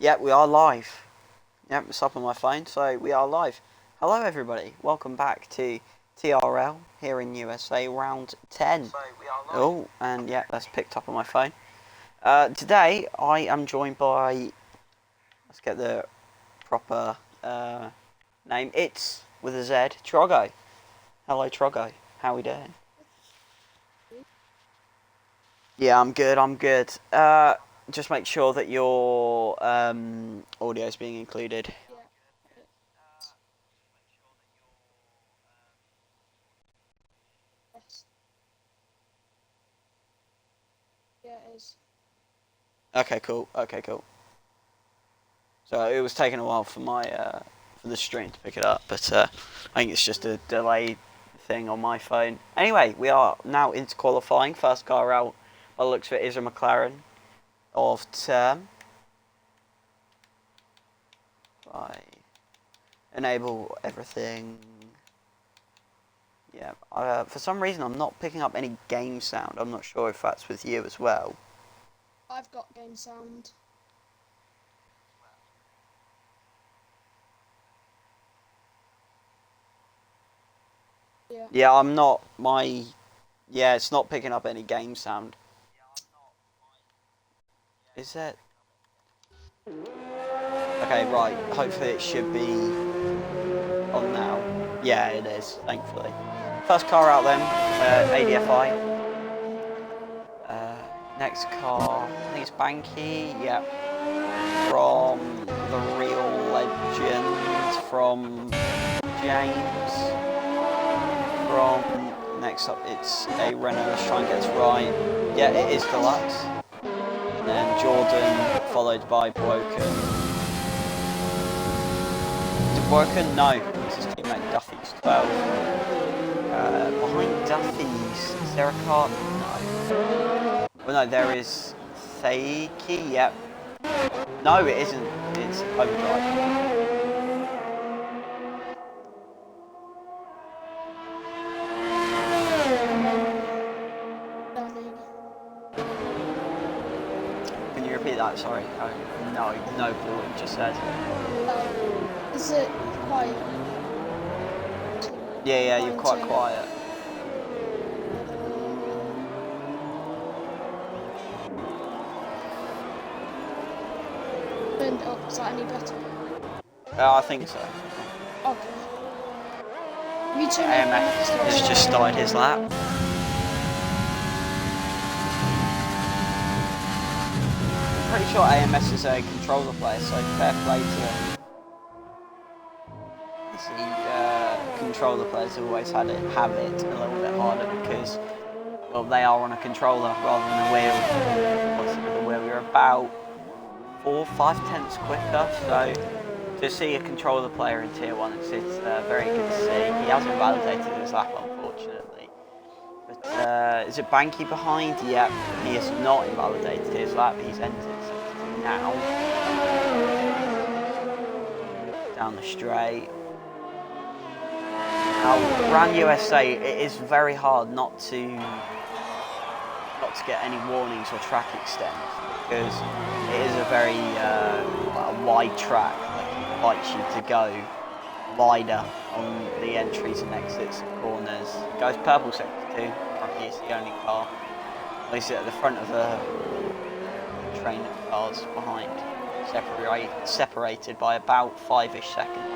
Yep, we are live. Yep, it's up on my phone, so we are live. Hello everybody, welcome back to TRL here in USA, round 10. Oh, and yeah, that's picked up on my phone. Today, I am joined by, let's get the proper name, it's with a Z, Troggo. Hello Troggo, how we doing? Yeah, I'm good. Just make sure that your audio is being included. Yes. Yeah, it is. Okay, cool. So it was taking a while for my for the stream to pick it up, but I think it's just a delayed thing on my phone. Anyway, we are now into qualifying. First car out, by the looks of it, is a McLaren of term. I enable everything. Yeah. For some reason, I'm not picking up any game sound. I'm not sure if that's with you as well. I've got game sound. Yeah. Yeah, I'm not. Yeah, it's not picking up any game sound. Is it? Okay, right. Hopefully it should be on now. Yeah, it is, thankfully. First car out then, ADFI. Next car, I think it's Banky, yep. From the Real Legends, from James. From, next up it's a Renault, let's try and get this right. Yeah, it is Deluxe. And then Jordan, followed by Broken. Broken? No, this is teammate Duffy's 12. Behind Duffy's, is there a car? No. Well, no, there is Seiki, yep. No, it isn't, it's Overdrive. Can you repeat that? Sorry. No clue what you just said. Is it quiet? Yeah, you're quite quiet. Turned it up, is that any better? I think so. Okay. Me too. AMX has just started his lap. I'm pretty sure AMS is a controller player, so fair play to him. The controller players have always have it a little bit harder because, well, they are on a controller rather than a wheel. Obviously with a wheel you're about 4-5 tenths quicker, so to see a controller player in Tier 1 it's very good to see. He hasn't validated his lap unfortunately. But is it Banky behind? Yep, he has not invalidated his lap, he's entered 62 now. Down the straight. Now, around USA, it is very hard not to get any warnings or track extends because it is a very wide track that invites you to go wider on the entries and exits and corners. It goes purple sector 2, currently it's the only car. Placed it at the front of a train of cars behind, separated by about 5-ish seconds.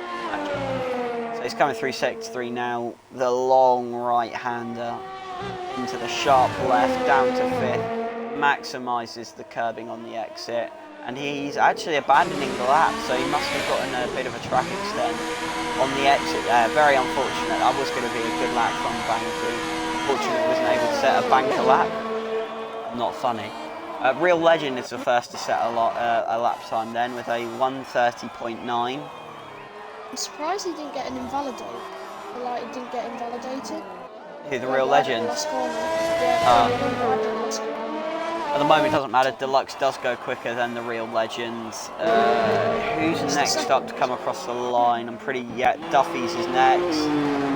So he's coming through sector 3 now, the long right-hander into the sharp left, down to 5th, maximises the curbing on the exit, and he's actually abandoning the lap, so he must have gotten a bit of a track extend on the exit there. Very unfortunate, that was going to be a good lap from Banky. Unfortunately, he wasn't able to set a banker lap. Not funny. Real Legend is the first to set a lap time then with a 1:30.9. I'm surprised he didn't get an invalidate. Like, he didn't get invalidated. Who, the Real Legend? At the moment it doesn't matter, Deluxe does go quicker than the Real Legends. Who's next up to come across the line? Duffy's is next.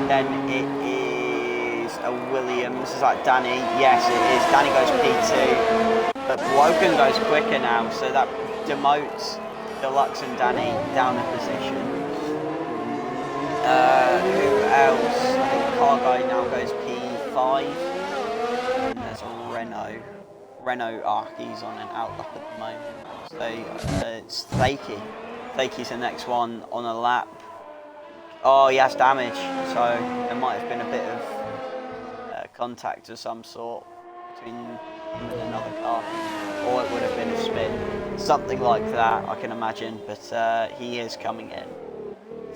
Then it is a Williams. Is that Danny? Yes, it is. Danny goes P2. But Woken goes quicker now, so that demotes Deluxe and Danny down a position. Who else? I think Car Guy now goes P5. And there's Renault. Renault, he's on an outlook at the moment. So it's Fakey. Fakey's the next one on a lap. Oh, he has damage, so there might have been a bit of contact of some sort between him and another car, or it would have been a spin, something like that, I can imagine. But he is coming in.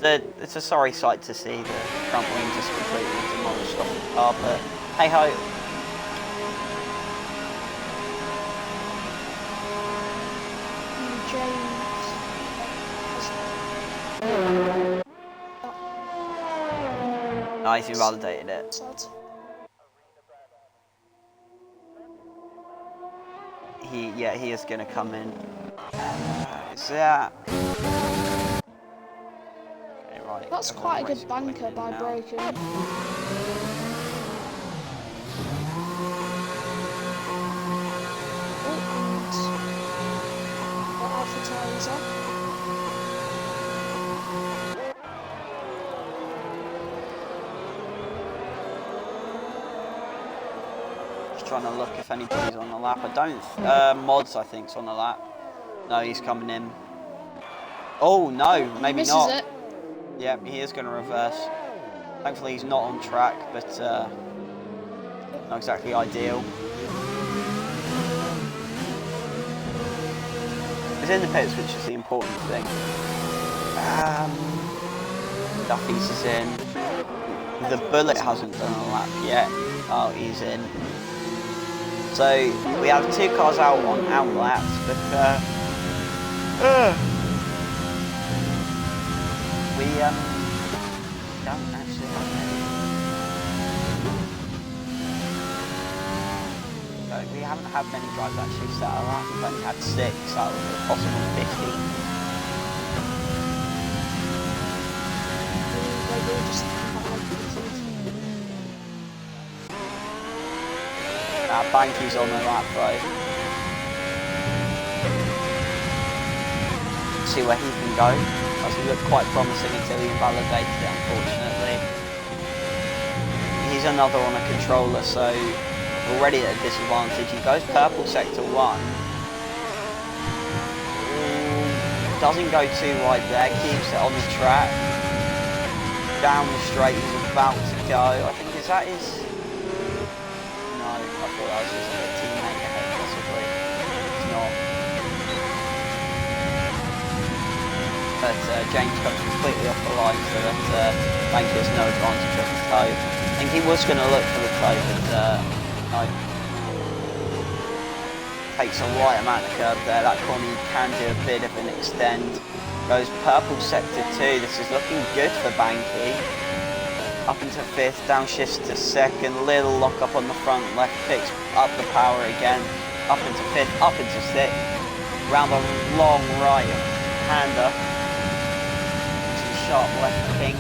It's a sorry sight to see the front wing just completely demolished off the car, but hey ho. Nice, you validated it. He is going to come in. Is that? Okay, right. That's quite a good banker by Broken. Alpha tyres up. Trying to look if anybody's on the lap. I don't. Mods, I think, is on the lap. No, he's coming in. Oh no, maybe not. It. Yeah, he is going to reverse. Thankfully, he's not on track, but not exactly ideal. He's in the pits, which is the important thing. Duffy's is in. The Bullet hasn't done a lap yet. Oh, he's in. So we have two cars out on outlaps, but we don't actually have many. So we haven't had many drivers actually set a lap. We've only had 6 out of a possible 50. Banky's on the lap, right? See where he can go. Doesn't look quite promising until he validated it, unfortunately. He's another on a controller, so already at a disadvantage. He goes purple sector 1. Doesn't go too wide there, keeps it on the track. Down the straight, he's about to go. I think, is that his... I thought that was just a teammate ahead, possibly. It's not. But James comes completely off the line, so that Banky has no advantage of the toe. I think he was going to look for the toe, but no. Takes a right amount of curb there. That corner you can do a bit of an extend. Goes purple sector 2. This is looking good for Banky. Up into 5th, downshifts to 2nd, little lock up on the front left, picks up the power again, up into 5th, up into 6th, round the long right hander, to the sharp left pink,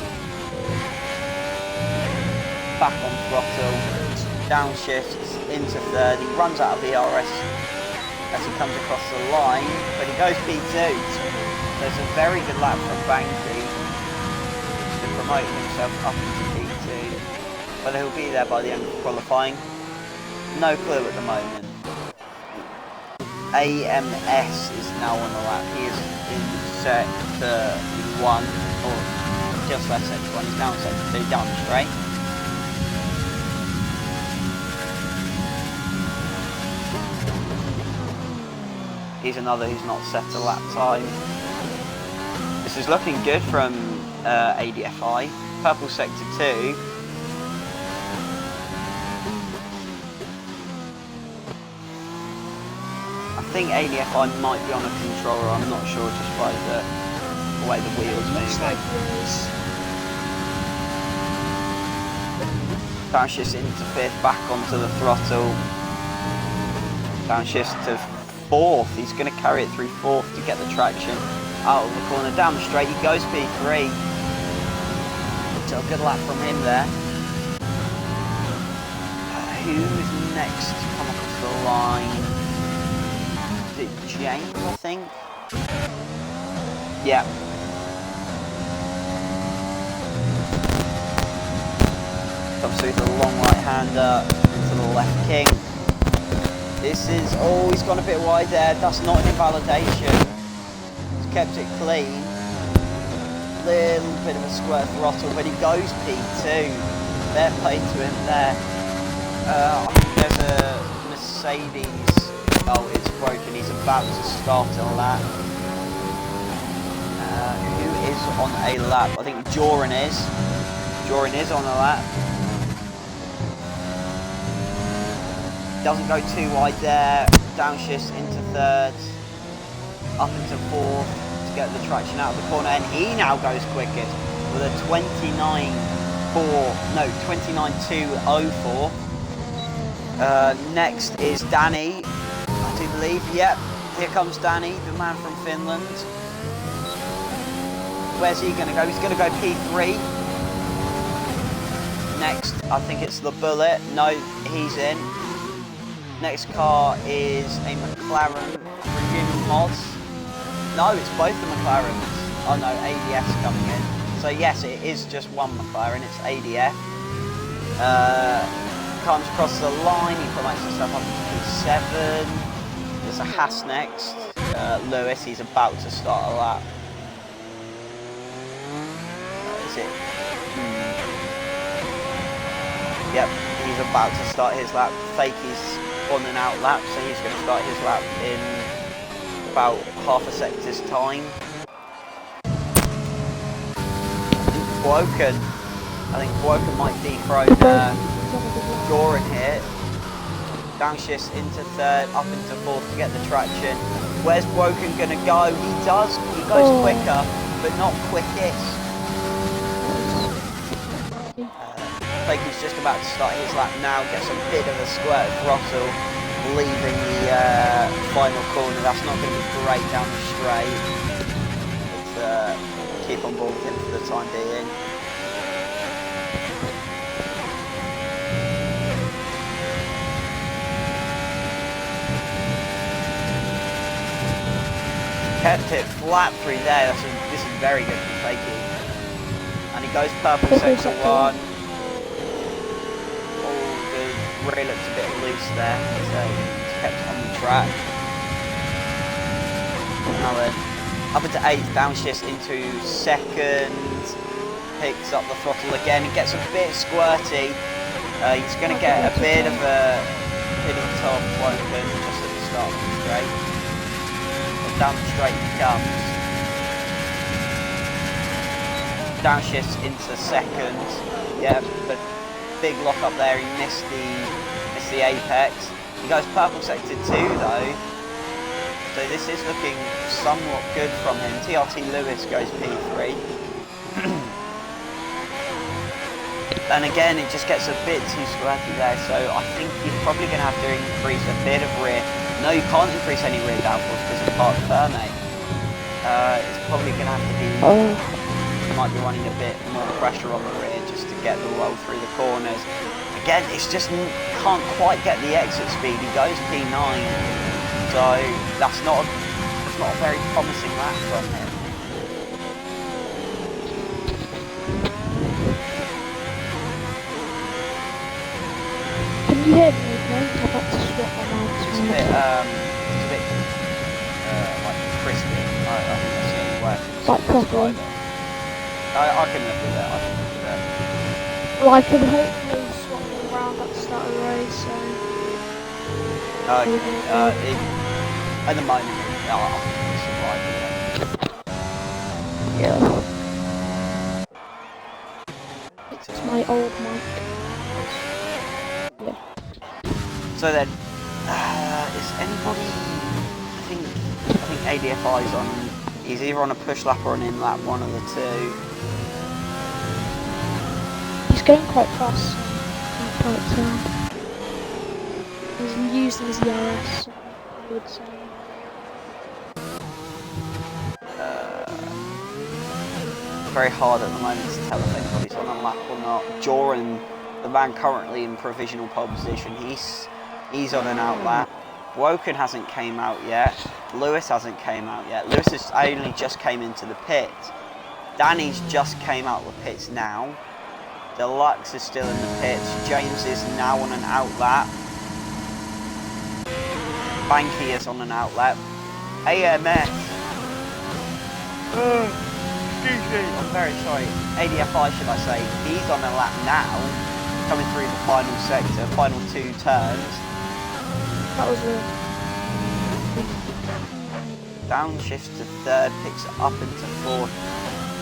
back on throttle, downshifts into 3rd, he runs out of ERS as he comes across the line, but he goes P2. There's a very good lap from Banky to promote himself up into P2, but he'll be there by the end of qualifying. No clue at the moment. AMS is now on the lap. He is in sector 1, or just left sector 1. He's now in sector 2, down the straight. He's another who's not set a lap time. This is looking good from ADFI. Purple sector 2. I think ADFI might be on a controller, I'm not sure, just by the way the wheels move. Downshifts into 5th, back onto the throttle. Downshifts to 4th, he's going to carry it through 4th to get the traction. Out of the corner, down the straight, he goes P3. So a good lap from him there. Who's next to come across the line? Is it James, I think? Yeah. Comes through the long right-hander into the left king. This is, oh, he's gone a bit wide there. That's not an invalidation. He's kept it clean. Little bit of a squirt throttle, but he goes P2. Fair play to him there. I think there's a Mercedes. Oh, it's broken. He's about to start a lap. Who is on a lap? I think Joran is. Joran is on a lap. Doesn't go too wide there. Downshifts into third. Up into fourth to get the traction out of the corner. And he now goes quickest with a 29.204. Next is Danny, I do believe. Yep, here comes Danny, the man from Finland. Where's he going to go? He's going to go P3. Next, I think it's the Bullet. No, he's in. Next car is a McLaren Tribune mods. No, it's both the McLarens. Oh no, ADF's coming in. So yes, it is just one McLaren, it's ADF. Comes across the line, he promotes himself up to P7. There's a Haas next. Lewis, he's about to start a lap. Is it? Yep, he's about to start his lap. Fakey's on and out lap, so he's going to start his lap in about half a sector's time. I think Woken might dethrone Joran here. Downshifts into third, up into fourth to get the traction. Where's Woken going to go? He goes quicker, but not quickest. Fakey's just about to start his lap now, gets a bit of a squirt throttle, leaving the final corner. That's not going to be great down the straight, but keep on board with him for the time being. Kept it flat through there. This is very good for Fakey. And he goes purple sector 1. Ray looks a bit loose there, so he's kept on the track. Now then, up into 8th, downshifts into 2nd, picks up the throttle again and gets a bit squirty. He's going to get a bit of a top Woken just at the start of the straight. But down the straight he comes. Downshifts into 2nd, yeah, but big lock up there, he missed the apex. He goes purple sector 2 though, so this is looking somewhat good from him. TRT Lewis goes P3. And again, it just gets a bit too squirty there, so I think he's probably going to have to increase a bit of rear. No, you can't increase any rear downforce because of Park Ferme. It's probably going to have to be, you might be wanting a bit more pressure on the rear just to get the roll through the corners. Again, it's just can't quite get the exit speed. He goes P9, so that's not a very promising lap from him. Can you hear me? I'm about to swap my mic. It's a bit like crispy. I think that's the only way like to describe it. I can live with that. Well, I can hopefully swap them around at the start of the race, so... At the moment, I think it's surviving. Yeah. It's my old mic. Yeah. So then, is anybody... I think ADFI's on... He's either on a push lap or an in lap, one of the two. He's going quite fast. He's using his ERS, I would say. Very hard at the moment to tell if anybody's on a lap or not. Joran, the man currently in provisional pole position, he's on an out lap. Woken hasn't came out yet. Lewis hasn't came out yet. Lewis has only just came into the pit. Danny's just came out of the pits now. Deluxe is still in the pits. James is now on an outlet. Banky is on an outlet. AMS. Excuse me. I'm very sorry. ADFI, should I say. He's on a lap now. Coming through the final sector. Final 2 turns. That was a... Downshifts to 3rd. Picks it up into 4th.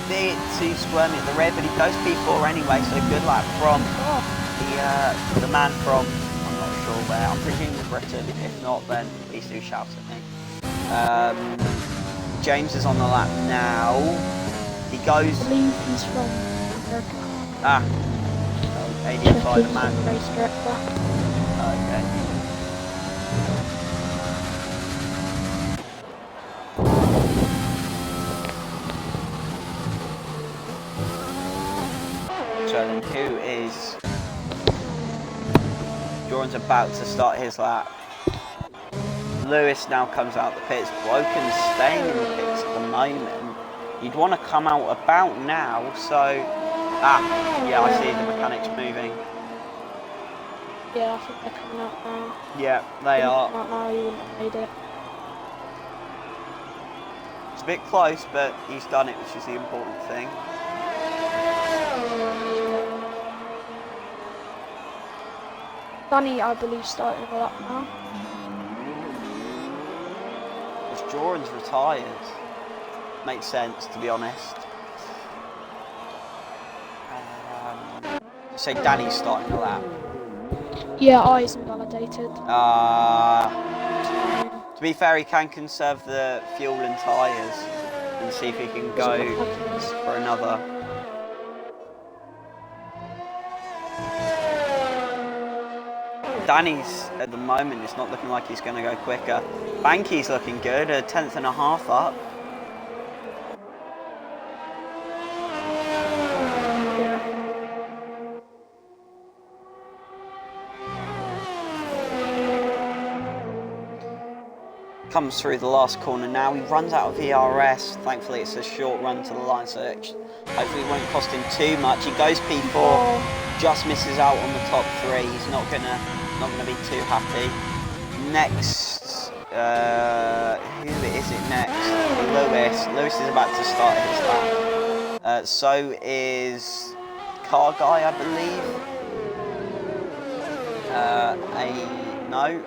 Bit too squirmy at the rear, but he goes P4 anyway, so good lap from the man from, I'm not sure where, I'm presuming Britain. If not, then please do shout at me. James is on the lap now. He goes... I believe he's from America. Ah. ADFI, the man. Race director. Okay. So then who is... Jordan's about to start his lap. Lewis now comes out the pits. Woken's staying in the pits at the moment. You'd want to come out about now, so... Ah, yeah, I see the mechanics moving. Yeah, I think they're coming out now. Yeah, they are. Come out now, you wouldn't have made it. It's a bit close, but he's done it, which is the important thing. Danny, I believe, starting the lap now. If Jordan's retired, makes sense, to be honest. Say Danny's starting the lap. Yeah, eyes invalidated. To be fair, he can conserve the fuel and tyres and see if he can go for another. Danny's at the moment, it's not looking like he's going to go quicker. Banky's looking good, a 10th and a half up. Comes through the last corner now. He runs out of ERS. Thankfully, it's a short run to the line, so hopefully it won't cost him too much. He goes P4, just misses out on the top 3. He's not gonna be too happy. Next, who is it next? Lewis. Lewis is about to start his lap. So is Car Guy, I believe. No.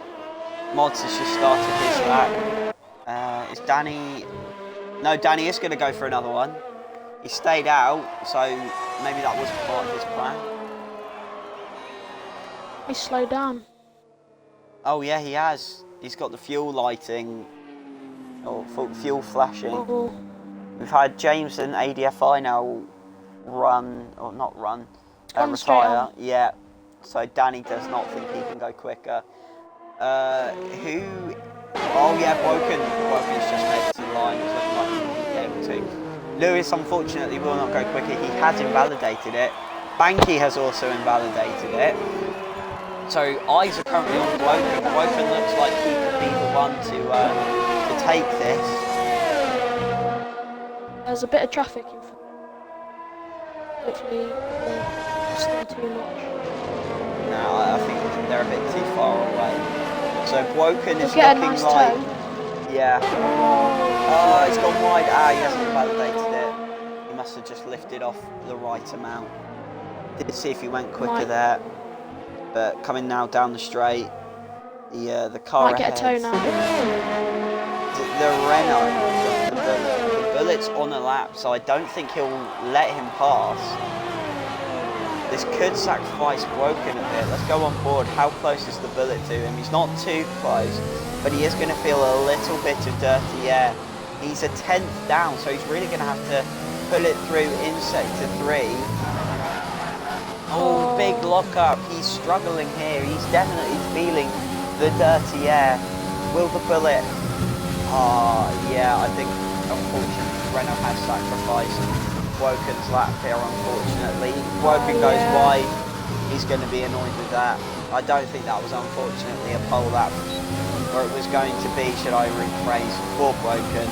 Mods has just started his lap. Is Danny... No, Danny is going to go for another one. He stayed out, so maybe that was part of his plan. He slowed down. Oh yeah, he has. He's got the fuel lighting, or fuel flashing. Oh. We've had James and ADFI now run, or not run, retire. Yeah, so Danny does not think he can go quicker. Who? Oh yeah, Woken's just made it to the line. It's looking like he won't be able to. Lewis, unfortunately, will not go quicker. He has invalidated it. Banky has also invalidated it. So eyes are currently on Woken. Woken looks like he could be the one to take this. There's a bit of traffic in front. Hopefully, it's not too much. No, I think they're a bit too far away. So Woken is looking nice like... turn. Yeah. Oh, it's gone wide. Ah, he hasn't invalidated it. He must have just lifted off the right amount. Did see if he went quicker there. But coming now down the straight, the car might get a tow now. The Renault, the Bullet's on a lap, so I don't think he'll let him pass. This could sacrifice Woken a bit. Let's go on board. How close is the Bullet to him? He's not too close, but he is going to feel a little bit of dirty air. He's a 10th down, so he's really going to have to pull it through in sector 3. Oh, big lock-up. He's struggling here. He's definitely feeling the dirty air. Will the Bullet... yeah, I think, unfortunately, Renault has sacrificed Woken's lap here, unfortunately. Woken goes wide. He's going to be annoyed with that. I don't think that was, unfortunately, a pole lap. or it was going to be, should I rephrase, for Broken.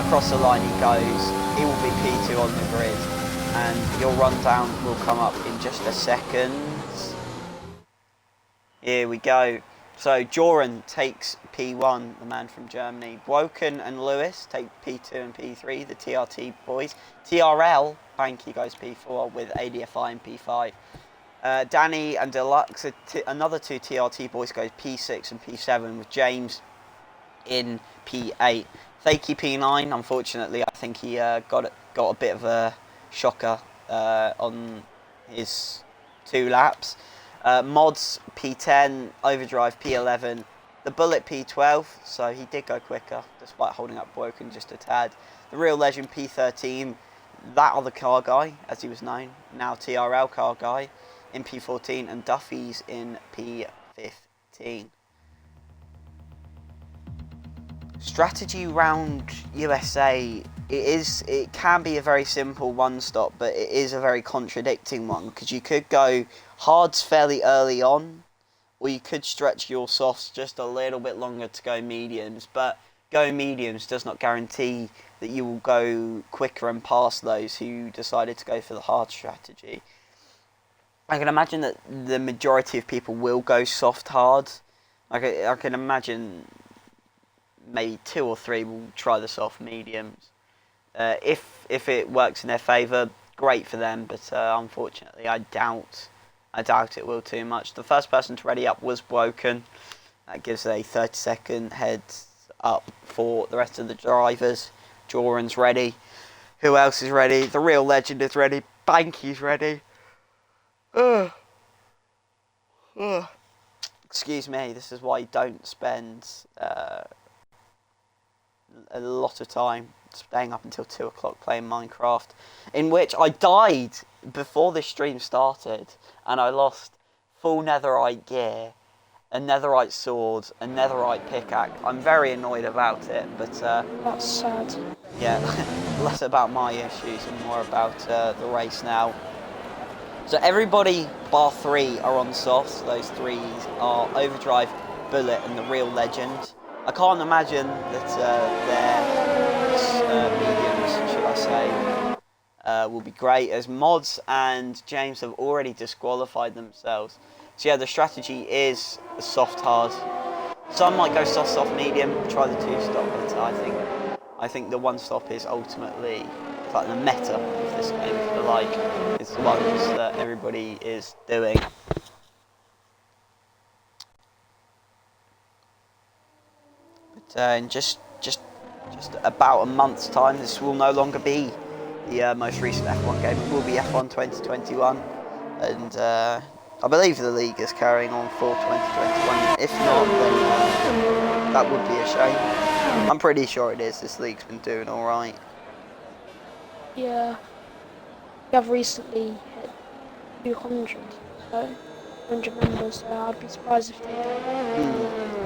Across the line he goes, he will be P2 on the grid, and your rundown will come up in just a second. Here we go. So Joran takes P1, the man from Germany. Broken and Lewis take P2 and P3, the TRT boys. TRL, Banky goes P4 with ADFI and P5. Danny and Deluxe, another two TRT boys, goes P6 and P7 with James in P8. Fakey P9, unfortunately, I think he got a bit of a shocker on his 2 laps. Mods P10, Overdrive P11, the Bullet P12, so he did go quicker despite holding up Broken just a tad. The Real Legend P13, that other car guy, as he was known, now TRL car guy, in P14, and Duffy's in P15. Strategy round USA, it can be a very simple one stop, but it is a very contradicting one, because you could go hards fairly early on, or you could stretch your softs just a little bit longer to go mediums, but going mediums does not guarantee that you will go quicker and past those who decided to go for the hard strategy. I can imagine that the majority of people will go soft hard. I can imagine maybe 2 or 3 will try the soft mediums. If it works in their favour, great for them, but unfortunately I doubt it will too much. The first person to ready up was Broken. That gives a 30-second heads up for the rest of the drivers. Joran's ready. Who else is ready? The Real Legend is ready. Banky's ready. Excuse me, this is why you don't spend a lot of time staying up until 2 o'clock playing Minecraft, in which I died before this stream started, and I lost full netherite gear, a netherite sword, a netherite pickaxe. I'm very annoyed about it, but That's sad. yeah, less about my issues and more about the race now. So everybody bar 3 are on softs. Those 3 are Overdrive, Bullet, and the Real Legend. I can't imagine that their mediums, should I say, will be great, as Mods and James have already disqualified themselves. So yeah, the strategy is soft hard. Some might go soft medium, try the 2-stop, but I think the 1-stop is ultimately like the meta of this game, if you like. It's the ones that everybody is doing. But in just about a month's time, this will no longer be the most recent F1 game. It will be F1 2021, and I believe the league is carrying on for 2021. If not, then that would be a shame. I'm pretty sure it is. This league's been doing all right. Yeah. We have recently hit 200, so 100 members, so I'd be surprised if they don't.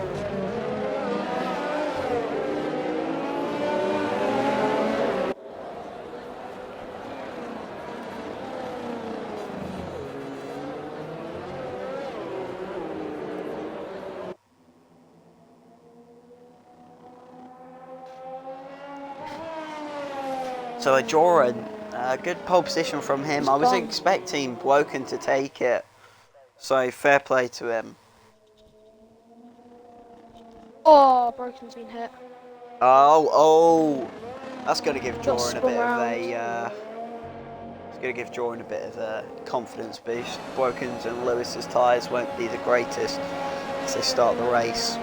So a Joran, good pole position from him. I was expecting Broken to take it, so fair play to him. Oh, Broken's been hit. Oh, that's going to give Joran a bit of a. It's going to give Joran a bit of a confidence boost. Broken's and Lewis's tyres won't be the greatest as they start the race.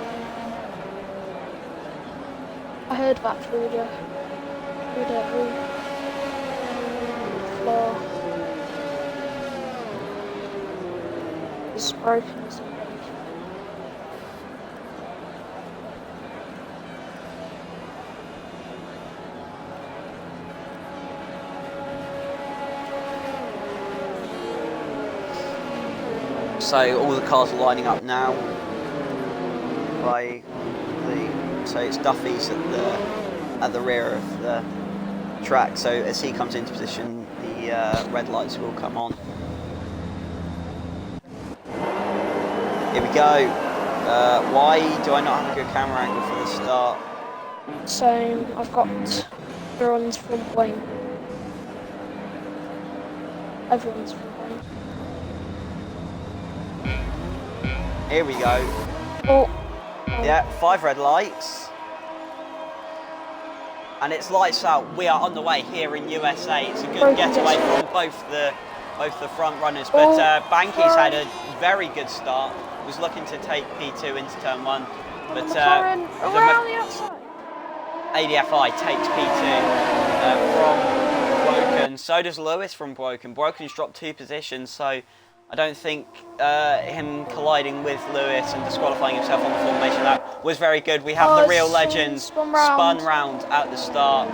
I heard that through the floor. It's broken. So all the cars are lining up now. So it's Duffy's at the rear of the track. So as he comes into position, the red lights will come on. Here we go. Why do I not have a good camera angle for the start? So I've got everyone's front wing. Everyone's front wing. Here we go. Oh. Yeah, 5 red lights. And it's lights out. We are on the way here in USA. It's a good getaway from both the front runners. But Banky's had a very good start. Was looking to take P2 into turn 1. But around the outside. ADFI takes P2 from Broken. So does Lewis from Broken. Broken's dropped 2 positions, so I don't think him colliding with Lewis and disqualifying himself on the formation lap was very good. We have the real legends spun round at the start.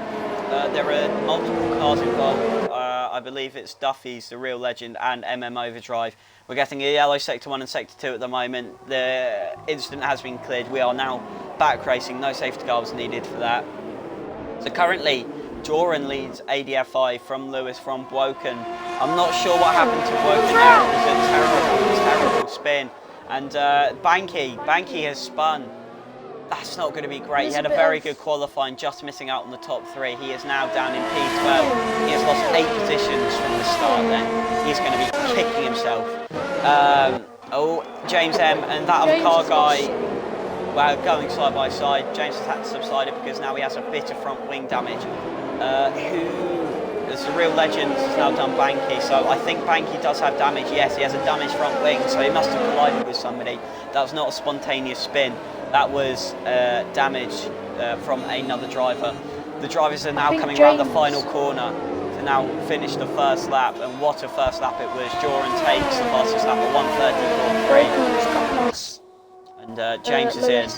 There are multiple cars involved. I believe it's Duffy's, the real legend, and MM Overdrive. We're getting a yellow Sector 1 and Sector 2 at the moment. The incident has been cleared. We are now back racing. No safety car was needed for that. So currently, Joran leads ADFI from Lewis from Woken. I'm not sure what happened to Woken there. It was a terrible spin. And Banky has spun. That's not going to be great. He had a very good qualifying, just missing out on the top 3. He is now down in P12. He has lost 8 positions from the start then. He's going to be kicking himself. James M and that other car guy, well, going side by side. James has had to subside it because now he has a bit of front wing damage. Who is the real legend, has now done Banky, so I think Banky does have damage. Yes, he has a damaged front wing, so he must have collided with somebody. That was not a spontaneous spin. That was damage from another driver. The drivers are now coming around the final corner to now finish the first lap, and what a first lap it was. Joran takes the fastest lap at 1:34.3. And James is in.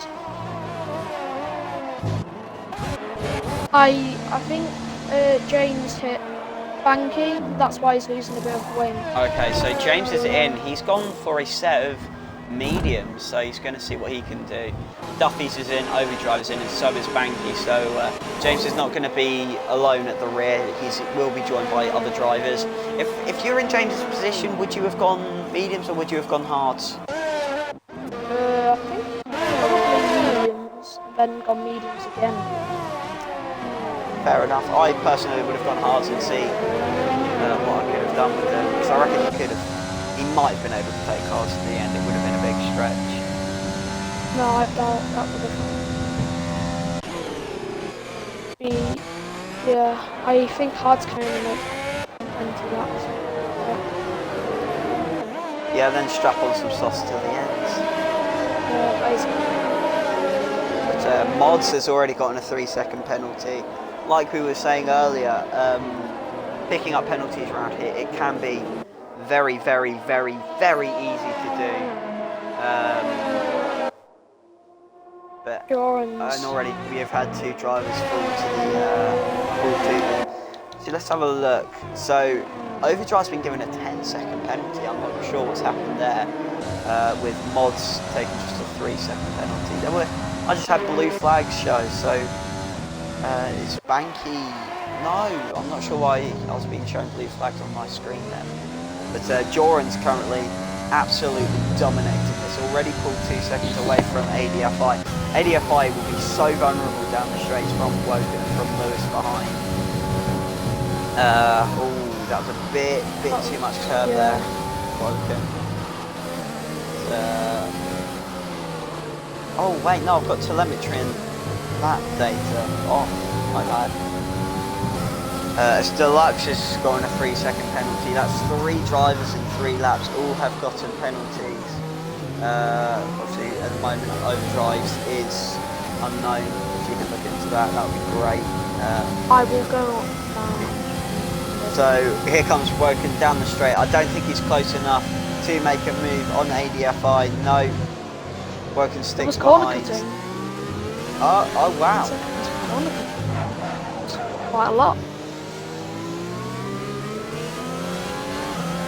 I think James hit Banky, that's why he's losing a bit of wing. Okay, so James is in. He's gone for a set of mediums, so he's going to see what he can do. Duffy's is in, Overdrive is in, and so is Banky, so James is not going to be alone at the rear. He will be joined by other drivers. If you're in James's position, would you have gone mediums or would you have gone hards? I think probably mediums, then gone mediums again. Fair enough. I personally would have gone hards and see what I could have done with them, because I reckon he might have been able to take hards to the end. It would have been a big stretch. No, I thought that would have been. Yeah, I think hards can only make 20 laps. Yeah, then strap on some sauce till the end. Basically. But Mods has already gotten a 3-second penalty. Like we were saying earlier, picking up penalties around here, it can be very, very, very, very easy to do. And already we have had 2 drivers fall to them. So let's have a look. So Overdrive's been given a 10-second penalty. I'm not sure what's happened there. With Mods taking just a 3-second penalty. I just had blue flags show, so it's Banky. No, I'm not sure why I was being shown blue flags on my screen then. But Joran's currently absolutely dominating this. Already pulled 2 seconds away from ADFI. ADFI will be so vulnerable down the straights from Woken and from Lewis behind. That was a bit too much curb there. Woken. Oh wait, no, I've got telemetry and that data. Oh, my bad. Deluxe is scoring a 3-second penalty. That's 3 drivers in 3 laps. All have gotten penalties. Obviously, at the moment, Overdrives is unknown. If you can look into that, that would be great. I will go now. So here comes Woken down the straight. I don't think he's close enough to make a move on ADFI. No. Woken sticks behind. Oh wow. Quite a lot.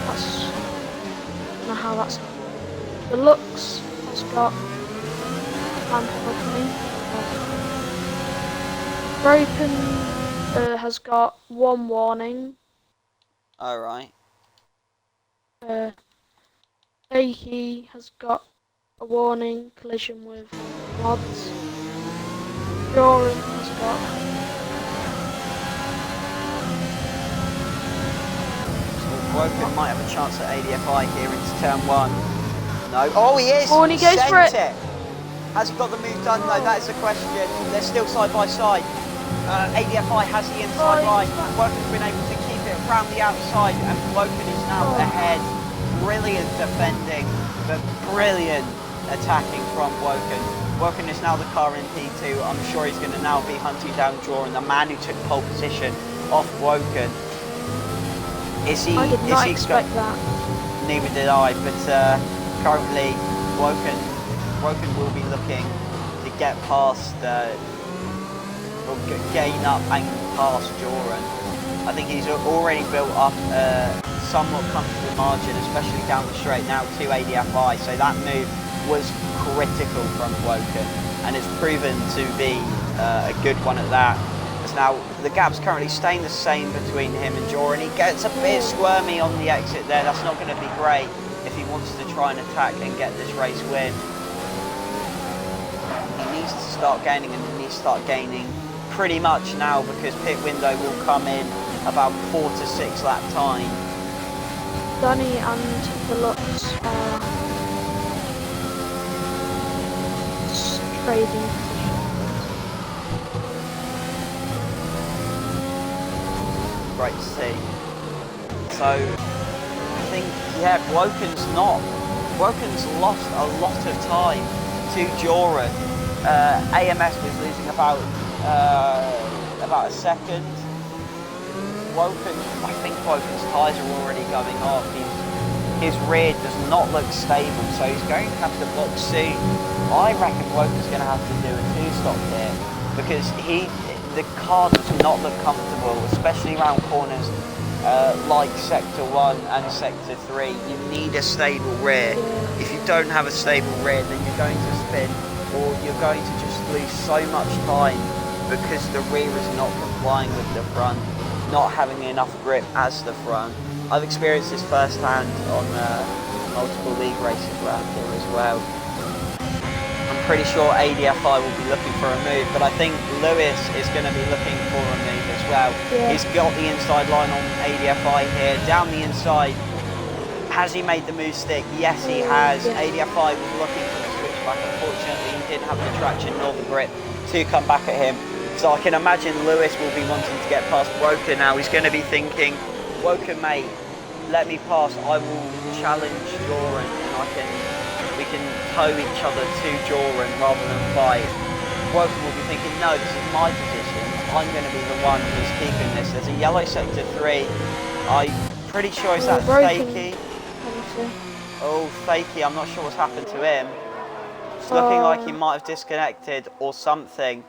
I don't know how that's. The Lux has got Broken has got 1 warning. Alright. Akey has got a warning, collision with mods. Joran's got Woken might have a chance at ADFI here into turn 1. No. Oh, he is! Oh, and he goes Sent for it. Has he got the move done? No, that is the question. They're still side by side. ADFI has the inside line. Woken's been able to keep it around the outside, and Woken is now ahead. Brilliant defending, but brilliant attacking from Woken. Woken is now the car in P2. I'm sure he's going to now be hunting down Joran, the man who took pole position off Woken. I did not expect that. Neither did I, but currently Woken will be looking to get past, or gain up and past Joran. I think he's already built up a somewhat comfortable margin, especially down the straight now to ADFI, so that move was critical from Woken, and it's proven to be a good one at that. Now, the gap's currently staying the same between him and Joran. He gets a bit squirmy on the exit there. That's not going to be great if he wants to try and attack and get this race win. He needs to start gaining, and he needs to start gaining pretty much now, because pit window will come in about 4 to 6 lap time. Dunny and the Lutz are trading positions. Great to see. So I think, yeah, Woken's lost a lot of time to Joran. AMS was losing about a second. I think Woken's tyres are already going off. His rear does not look stable, so he's going to have to box soon. I reckon Woken's going to have to do a 2-stop here, because the car does not look comfortable, especially around corners like Sector 1 and Sector 3. You need a stable rear. If you don't have a stable rear, then you're going to spin, or you're going to just lose so much time, because the rear is not complying with the front, not having enough grip as the front. I've experienced this firsthand on multiple league races around here as well. I'm pretty sure ADFI will be looking for a move, but I think Lewis is going to be looking for a move as well. Yeah. He's got the inside line on ADFI here, down the inside. Has he made the move stick? Yes, he has. Yeah. ADFI was looking for the switchback. Unfortunately, he didn't have the traction nor the grip to come back at him. So I can imagine Lewis will be wanting to get past Woken now. He's going to be thinking, Woken, mate, let me pass. I will challenge Joran, and we can tow each other to Joran rather than fight. Woken will be thinking, no, this is my position. I'm going to be the one who's keeping this. There's a yellow Sector 3. I'm pretty sure it's that Fakey. Oh, Fakey, I'm not sure what's happened to him. It's looking like he might have disconnected or something.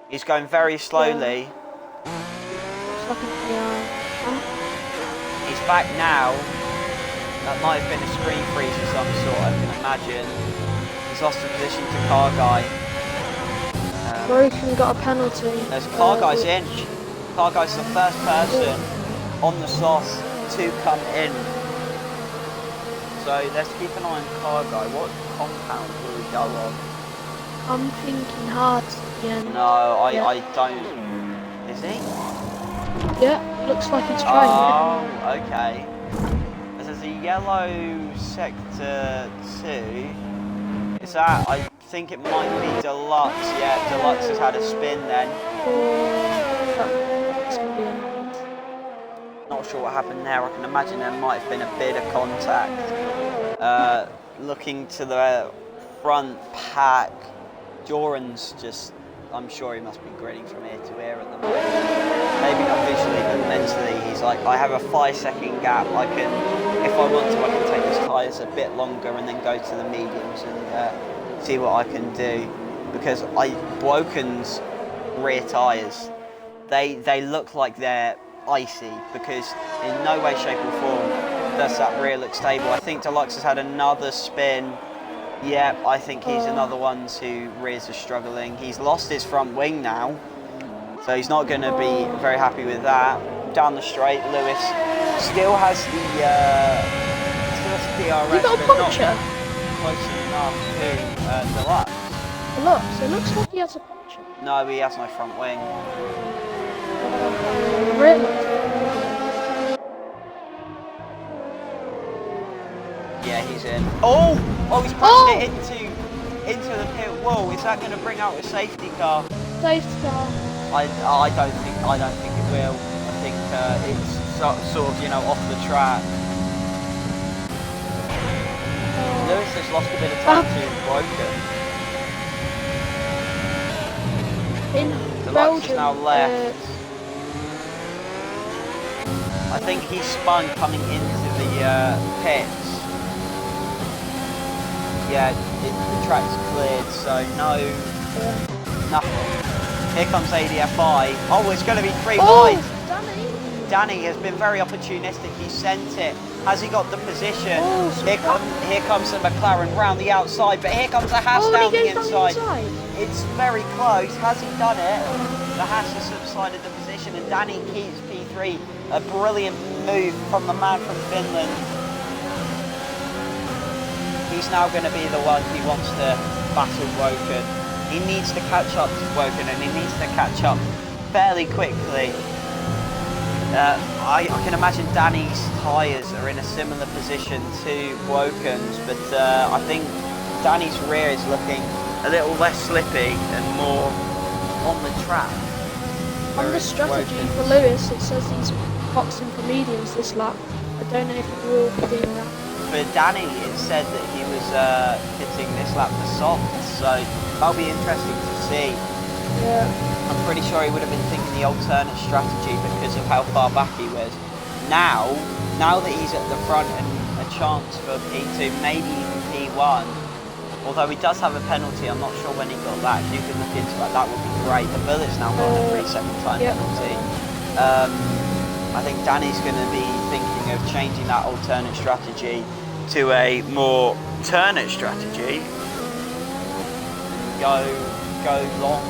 He's going very slowly. He's back now. That might have been a screen freeze of some sort, I can imagine. He's lost the position to Car Guy. Broken got a penalty. There's Car Guy's in. Car Guy's the first person on the sauce to come in. So let's keep an eye on Car Guy. What compound will we go on? I'm thinking hard again. No, I don't. Is he? Yeah, looks like it's trying. Oh, okay. There's a yellow Sector 2. Is that? I think it might be Deluxe. Yeah, Deluxe has had a spin then. Not sure what happened there. I can imagine there might have been a bit of contact. Looking to the front pack. Joran's just, I'm sure he must be grinning from ear to ear at the moment. Maybe not visually, but mentally, he's like, I have a 5-second gap. I can, if I want to, I can take his tyres a bit longer and then go to the mediums and see what I can do. Because Woken's rear tyres, they look like they're icy, because in no way, shape or form does that rear look stable. I think Deluxe has had another spin. Yeah, I think he's another one who rears are struggling. He's lost his front wing now, so he's not going to be very happy with that. Down the straight, Lewis still has the TRS. You got a puncture? close enough to Deluxe. Look, so it looks like he has a puncture. No, he has no front wing. Really? Yeah, he's in. Oh! Oh, he's crashed it into the pit. Whoa, is that going to bring out a safety car? Safety car. I don't think it will. I think it's sort of, you know, off the track. Lewis has lost a bit of time to Broken. In Deluxe Belgium, is now left. I think he spun coming into the pits. Yeah, the track's cleared, so nothing. Here comes ADFI. Oh, it's going to be 3 wide. Danny has been very opportunistic. He sent it. Has he got the position? Here comes the McLaren round the outside, but here comes the Haas down the inside. It's very close. Has he done it? The Haas has subsided the position, and Danny keeps P3. A brilliant move from the man from Finland. He's now going to be the one who wants to battle Woken. He needs to catch up to Woken, and he needs to catch up fairly quickly. I can imagine Danny's tyres are in a similar position to Woken's, but I think Danny's rear is looking a little less slippy and more on the track. On the strategy for Lewis, it says he's boxing for mediums this lap. I don't know if he will be doing that. For Danny, it said that he was hitting this lap for softs, so that'll be interesting to see. Yeah. I'm pretty sure he would have been thinking the alternate strategy because of how far back he was. Now that he's at the front and a chance for P2, maybe even P1, although he does have a penalty, I'm not sure when he got that. If you could look into that would be great. The bullet's now got a 3-second time penalty. I think Danny's going to be thinking of changing that alternate strategy to a more turnit strategy. Go long.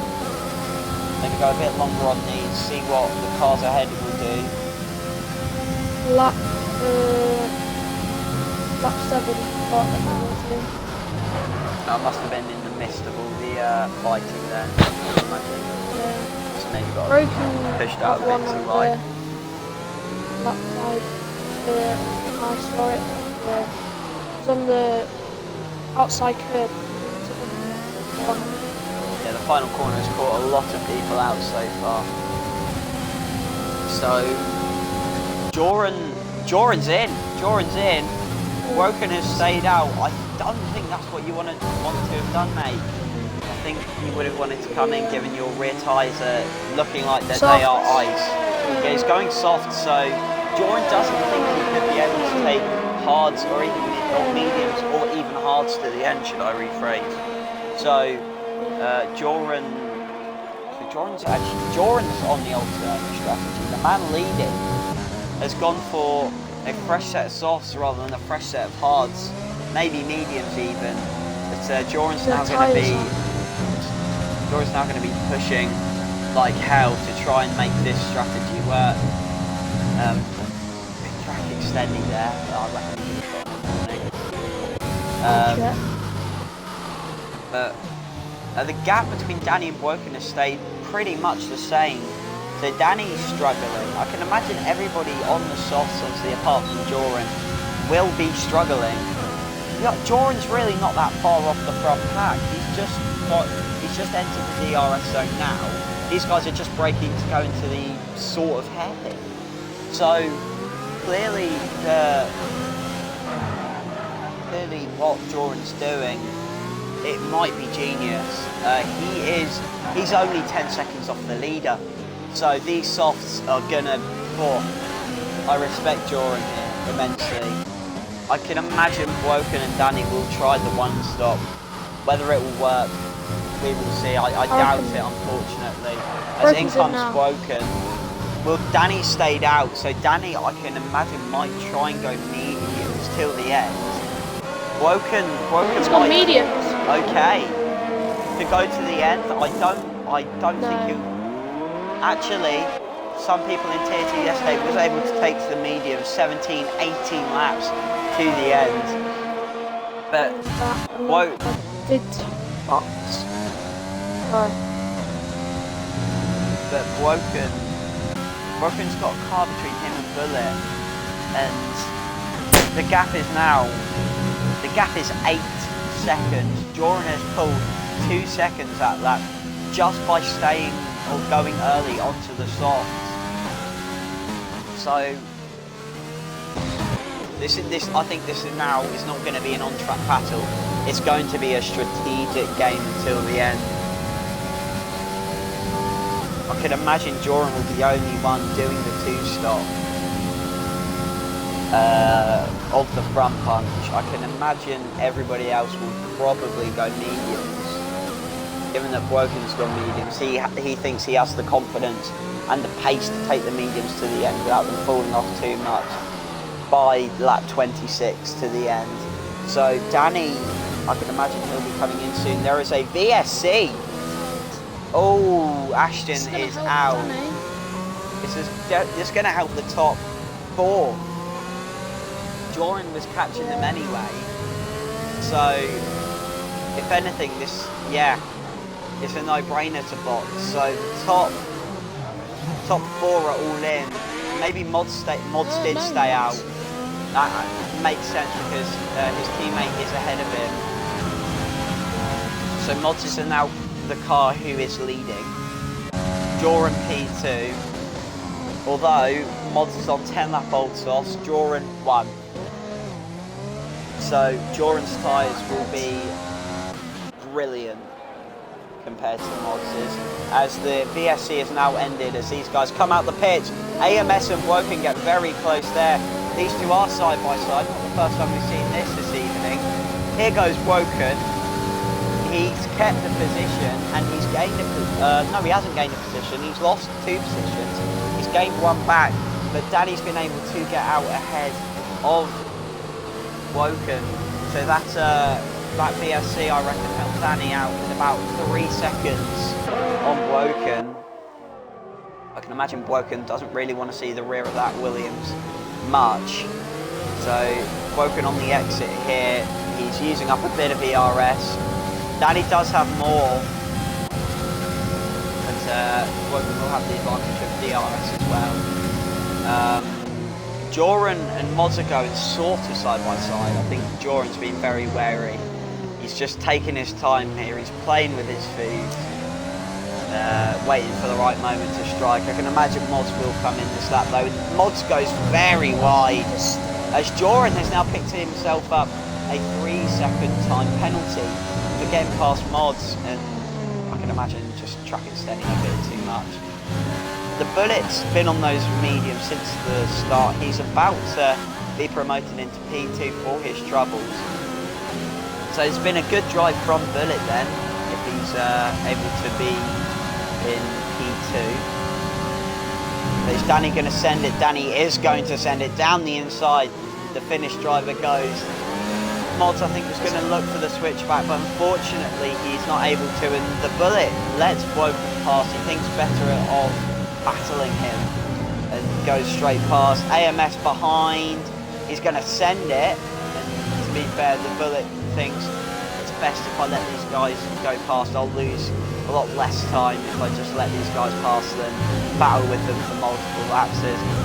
Maybe go a bit longer on these, see what the cars ahead will do. Lap 7 got the penalty. That must have been in the midst of all the fighting then, I imagine. Yeah. So maybe got pushed out a bit too wide. Lap 5, I saw it. It was on the outside curb. Yeah, the final corner has caught a lot of people out so far. So, Joran's in. Woken has stayed out. I don't think that's what you want to have done, mate. I think you would have wanted to come in, given your rear tyres are looking like that they are ice. Okay, he's going soft, so Joran doesn't think he could be able to take hards or even mediums or even hards to the end, should I rephrase. So, Joran's on the alternate strategy. The man leading has gone for a fresh set of softs rather than a fresh set of hards, maybe mediums even. But Joran's now going to be pushing like hell to try and make this strategy work. Big track extending there, but I reckon he could have got one. But the gap between Danny and Woken has stayed pretty much the same. So Danny's struggling. I can imagine everybody on the softs, obviously apart from Joran, will be struggling. Yeah, Joran's really not that far off the front pack. He's just entered the DRS zone now. These guys are just braking to go into the sort of hairpin. So clearly what Joran's doing, it might be genius. He's only 10 seconds off the leader. So these softs are gonna, I respect Joran here immensely. I can imagine Woken and Danny will try the one stop. Whether it will work, we will see. I doubt it, unfortunately. As in comes Woken. Well, Danny stayed out, so Danny, I can imagine, might try and go mediums till the end. Woken He's got mediums. Okay. To go to the end, I don't think he'll. Actually, some people in Tier 2 yesterday was able to take to the medium 17, 18 laps to the end. But I did box. Sorry. But Woken's got a car between him and Bullet, and the gap is 8 seconds. Joran has pulled 2 seconds at that just by staying or going early onto the softs. So I think this is now is not going to be an on-track battle. It's going to be a strategic game until the end. I can imagine Joran will be the only one doing the 2-stop of the front punch. I can imagine everybody else will probably go mediums. Given that Woken's gone mediums, he thinks he has the confidence and the pace to take the mediums to the end without them falling off too much by lap 26 to the end. So Danny, I can imagine he'll be coming in soon. There is a VSC. Oh, Ashton is out. This is going to help the top 4. Joran was catching them anyway. So, if anything, it's a no-brainer to box. So the top 4 are all in. Maybe Mods did stay out. That makes sense because his teammate is ahead of him. So Mods is now the car who is leading. Joran P2. Although Mods is on 10 lap old softs, Joran 1. So Joran's tyres will be brilliant compared to Mods's. As the VSC is now ended, as these guys come out the pit, AMS and Woken get very close there. These two are side by side, not the first time we've seen this evening. Here goes Woken. He's kept the position and he's gained no, he hasn't gained a position, he's lost 2 positions. He's gained 1 back, but Danny's been able to get out ahead of Woken. So that's that VSC, I reckon, helped Danny out with about 3 seconds on Woken. I can imagine Woken doesn't really want to see the rear of that Williams much. So Woken on the exit here, he's using up a bit of ERS. Danny does have more, but Woken will have the advantage of DRS as well. Joran and Mods are going sort of side by side. I think Joran's been very wary. He's just taking his time here. He's playing with his food, waiting for the right moment to strike. I can imagine Mods will come in this lap though. Mods goes very wide as Joran has now picked himself up a 3-second time penalty for getting past Mods, and I can imagine just track extending a bit too much. The Bullet's been on those mediums since the start. He's about to be promoted into P2 for his troubles. So it's been a good drive from Bullet then, if he's able to be in P2. But is Danny going to send it? Danny is going to send it down the inside. The Finnish driver goes. Mods, I think, was going to look for the switchback, but unfortunately he's not able to, and the Bullet lets Woken pass. He thinks better of battling him and goes straight past. AMS behind. He's going to send it, and to be fair, the Bullet thinks it's best if I let these guys go past. I'll lose a lot less time if I just let these guys pass them, battle with them for multiple laps.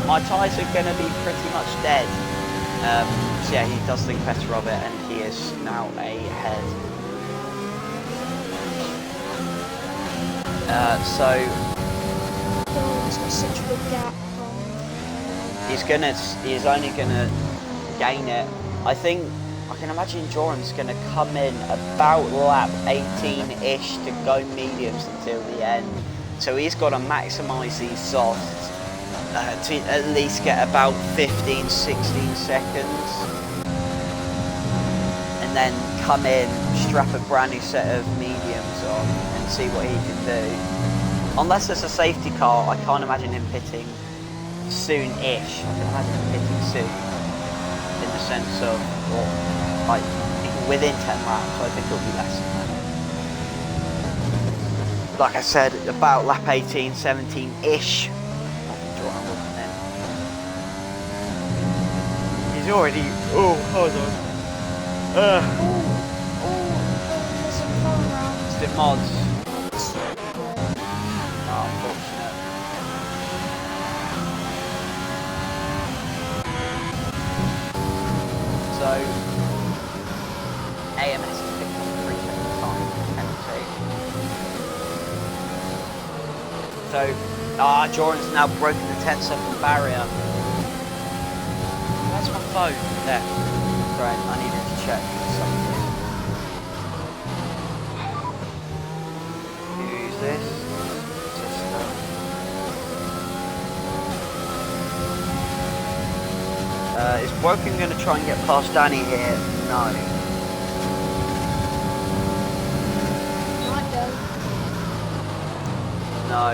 My tyres are going to be pretty much dead. So yeah, he does think better of it, and he is now ahead. Such a good gap. He's only gonna gain it. I can imagine Joran's gonna come in about lap 18-ish to go mediums until the end. So he's got to maximise these softs to at least get about 15-16 seconds, and then come in, strap a brand new set of mediums on, and see what he can do. Unless there's a safety car, I can't imagine him pitting soon-ish. I can imagine him pitting soon, in the sense of, like, within 10 laps. I think it'll be less than that. Like I said, about lap 18, 17-ish. He's already, oh, hold on. Oh, there's a fun round. Is it mods? Yeah. Oh, unfortunate. So, AMS has picked up 3 second time penalty. So, Jordan's now broken the 10-second barrier. Where's my phone? There. Sorry, I needed to check something. Who's this? Sister. Is Woken going to try and get past Danny here? No. Might go. No.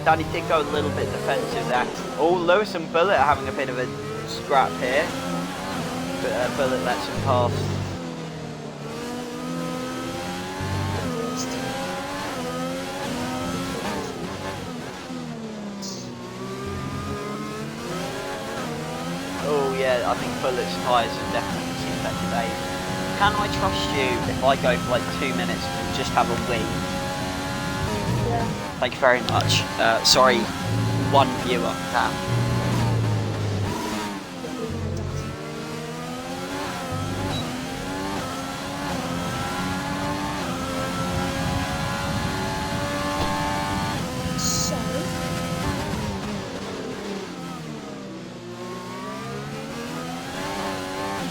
Danny did go a little bit defensive there. Oh, Lewis and Bullet are having a bit of a scrap here. But Bullet lets him pass. Oh yeah, I think Bullet's tyres have definitely seen better days. Can I trust you if I go for like 2 minutes and just have a wee? Yeah. Thank you very much. Sorry, one viewer. Damn. So,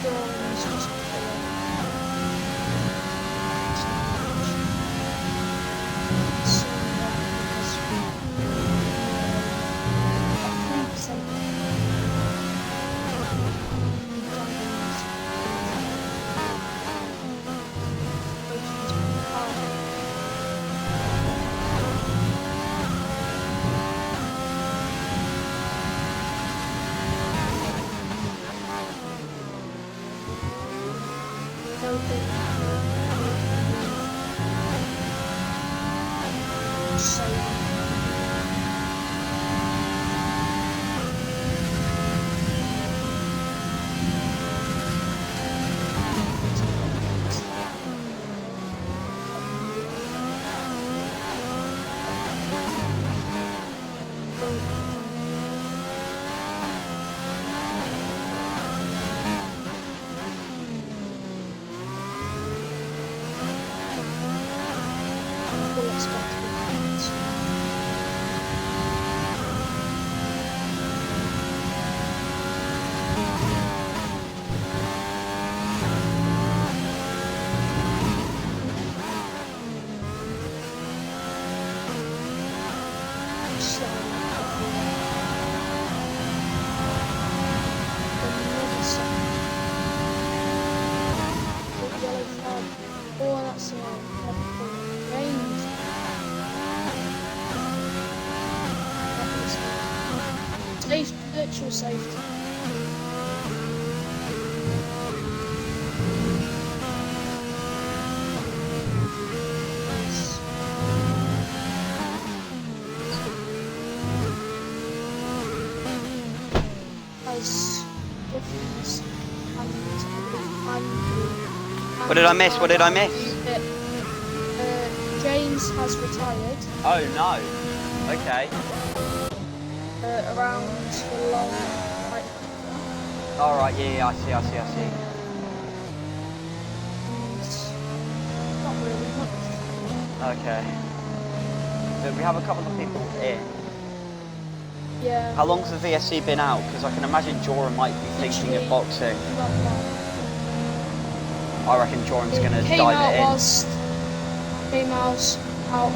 Jordan's just virtual safety. What did I miss? What did I miss? James has retired. Oh no. Okay. Around the long right. Alright, yeah, I see. Not really, not. Okay. So we have a couple of people in. Yeah. How long's the VSC been out? Because I can imagine Joran might be thinking of boxing. I reckon Joran's going to dive it in. Came out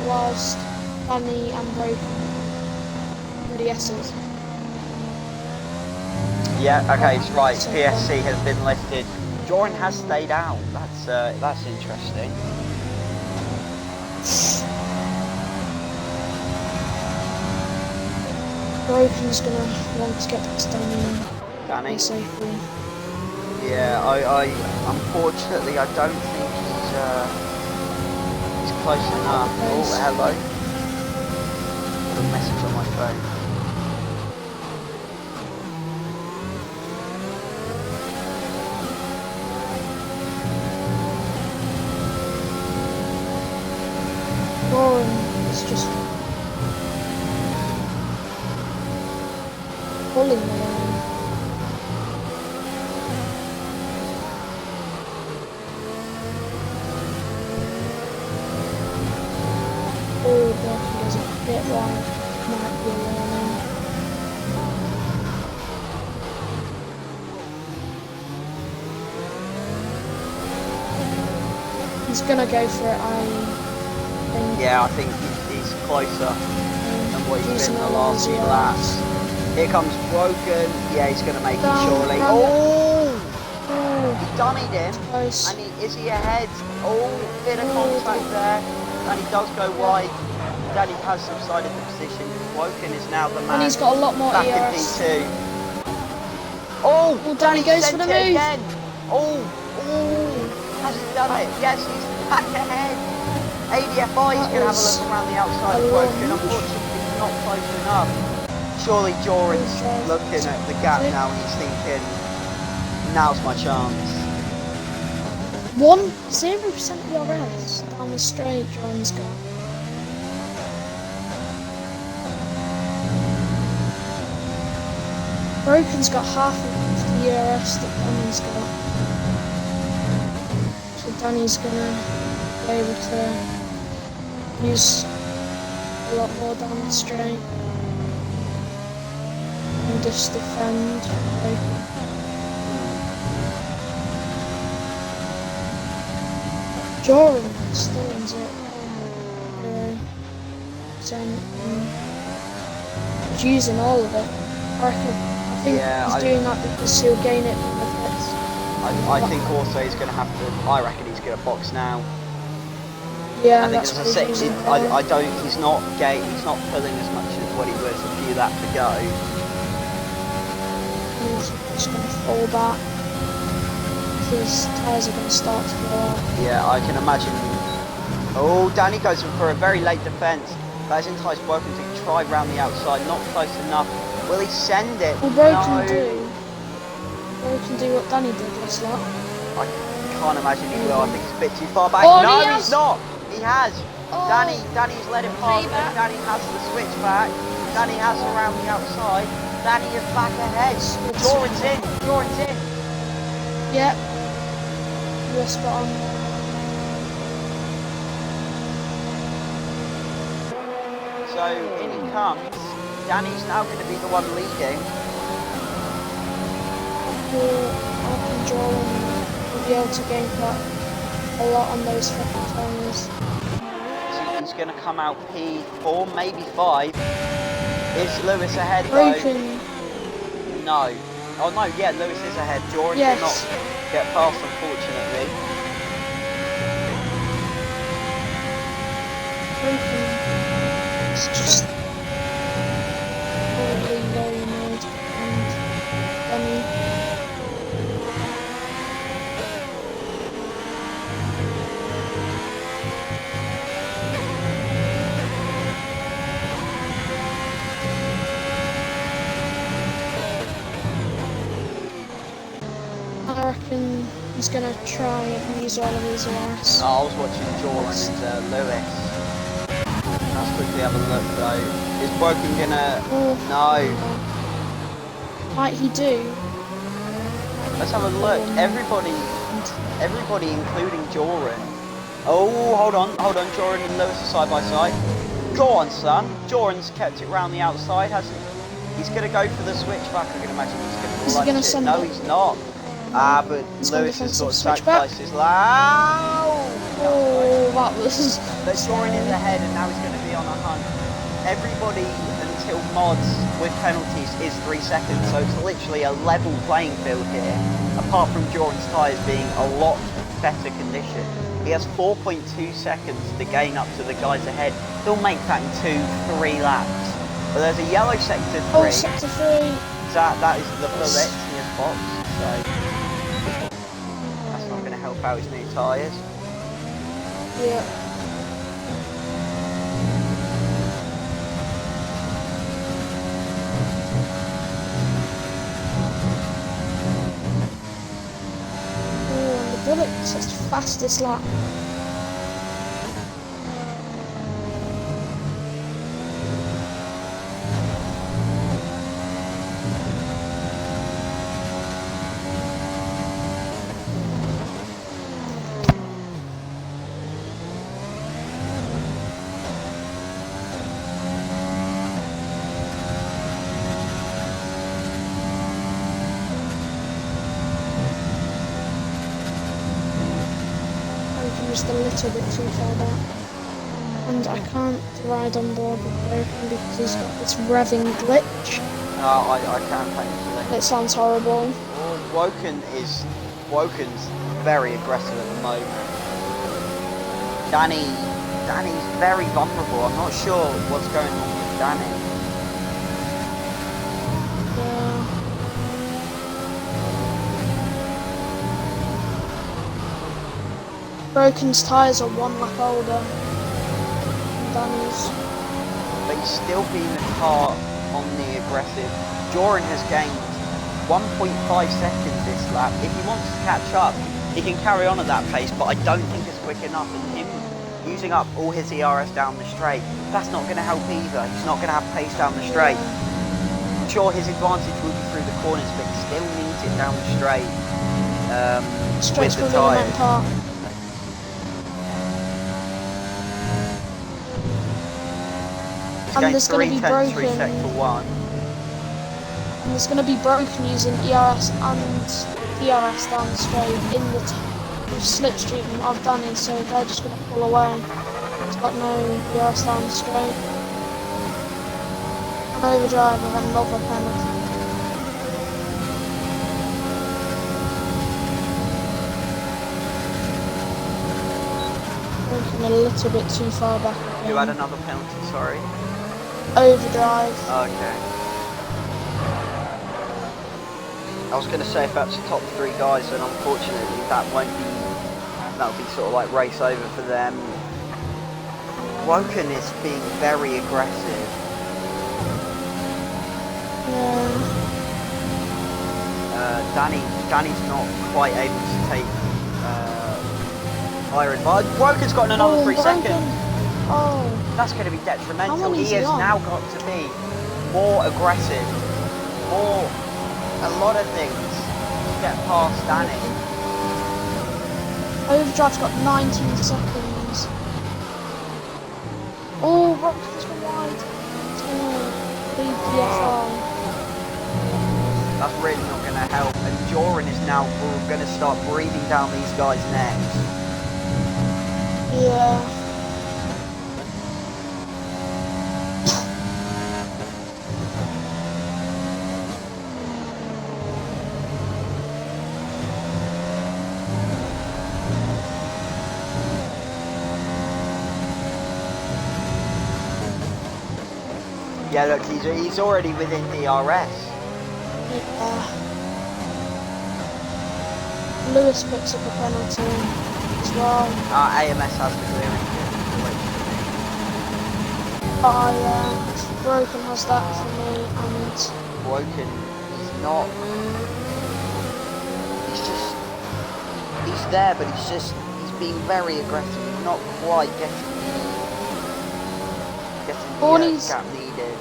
whilst Danny and Broken were the S's. Yeah, okay, it's right. PSC has been lifted. Joran has stayed out. That's interesting. Broken's gonna want to get past Danny? safely. Yeah, I unfortunately I don't think he's close enough. Oh, hello. Got a message on my phone. pulling the line. Oh, Burton goes a bit wide. Might be a warning. He's gonna go for it, I think. Yeah, I think he's closer than what he's been the last few laps. Here comes Broken. Yeah, he's gonna make it surely. Oh! He dummied him. Close. And is he ahead? Oh, bit of contact there. And he does go wide. Danny has subsided the position. Woken is now the man. And he's got a lot more back ERS. in P2. Oh, Danny goes for the move. Again. Oh, has he done it? Yes, he's back ahead. ADFI is going to have a look around the outside of Woken. Unfortunately, he's not close enough. Surely Joran's looking at the gap now and he's thinking, now's my chance. 0% ERS down the straight, John's got. Broken's got half of the ERS that Danny's got. So Danny's gonna be able to use a lot more down the straight and just defend Broken. Joran still ends it. He's using all of it. I think he's doing that because he'll gain it from the pits. I think also he's going to have to. I reckon he's going to box now. Yeah, I think that's as I said, I don't. He's not pulling as much as what he was a few laps ago. He's just going to fall back. His tyres are going to start to go out. Yeah, I can imagine. Oh, Danny goes in for a very late defence. That has enticed Broken to try round the outside, not close enough. Will he send it? Well, Broken do what Danny did last lap. I can't imagine he will. I think he's a bit too far back. Oh, no, he's not. He has. Oh. Danny's let him pass. Danny has the switch back. Danny has around the outside. Danny is back ahead. Joran's in. Yep. You're spot on. So in he comes. Danny's now going to be the one leading. I think Joran will be able to gain back a lot on those fucking tyres. He's going to come out P4, maybe 5. Is Lewis ahead Broken. though? No. Oh no, yeah, Lewis is ahead. Joran did not get past, unfortunately. Broken is just probably very annoyed and Danny. I reckon he's going to try and use all of his ERS. I was watching Joran and Lewis. Let's quickly have a look though. Is Broken gonna... No. Might he do? Let's have a look. Everybody including Joran. Oh, hold on. Joran and Lewis are side by side. Go on, son. Joran's kept it round the outside, hasn't he? He's gonna go for the switchback. I can imagine he's gonna lunge it. No, he's not. But Lewis has sort of sacrificed his life. Oh, that was... But Joran is ahead and now he's going to be on a hunt. Everybody until mods with penalties is 3 seconds, so it's literally a level playing field here, apart from Joran's tyres being a lot better condition. He has 4.2 seconds to gain up to the guys ahead. He'll make that in 2-3 laps. But there's a yellow sector 3. Oh, sector 3. That is the bullet in his box, so that's not going to help out his new tyres. Yeah. Oh, and the bullet's its fastest lap. just a little bit too far back. And I can't ride on board with Broken because he's got this revving glitch. No, I can't thankfully. It sounds horrible. Woken's very aggressive at the moment. Danny's very vulnerable. I'm not sure what's going on with Danny. Yeah. Broken's tyres are 1 lap older than Danny's. But he's still being the car on the aggressive. Joran has gained 1.5 seconds this lap. If he wants to catch up, he can carry on at that pace, but I don't think it's quick enough. And him using up all his ERS down the straight, that's not going to help either. He's not going to have pace down the straight. I'm sure his advantage will be through the corners, but he still needs it down the straight with the tyres. And there's going to be Broken. 3 sec for 1. And there's going to be Broken using ERS and DRS down straight in the slipstream of Danny, so they're just going to pull away. He's got no ERS down straight. An overdrive and another penalty. Broken a little bit too far back again. You had another penalty, sorry. Overdrive. Okay. I was going to say if that's the top 3 guys, then unfortunately that'll be sort of like race over for them. Woken is being very aggressive. Yeah. Danny's not quite able to take higher advantage. Woken's got another 3 seconds. Oh. That's going to be detrimental. He has on? now got to be more aggressive, a lot of things to get past Danny. Overdrive's got 19 seconds. Oh, Broken's gone wide. It's going to lead the FR. That's really not going to help. And Joran is now going to start breathing down these guys' necks. Yeah. Yeah, look, he's already within DRS. Yeah. Lewis picks up a penalty as well. AMS has the clearance. Broken has that for me, and Broken, he's there, but he's being very aggressive. He's not quite getting the gap needed.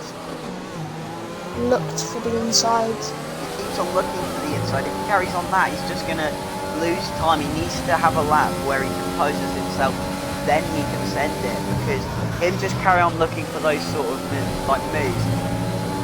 Looked for the inside. He keeps on looking for the inside. If he carries on that, he's just going to lose time. He needs to have a lap where he composes himself, then he can send it, because him just carry on looking for those sort of moves,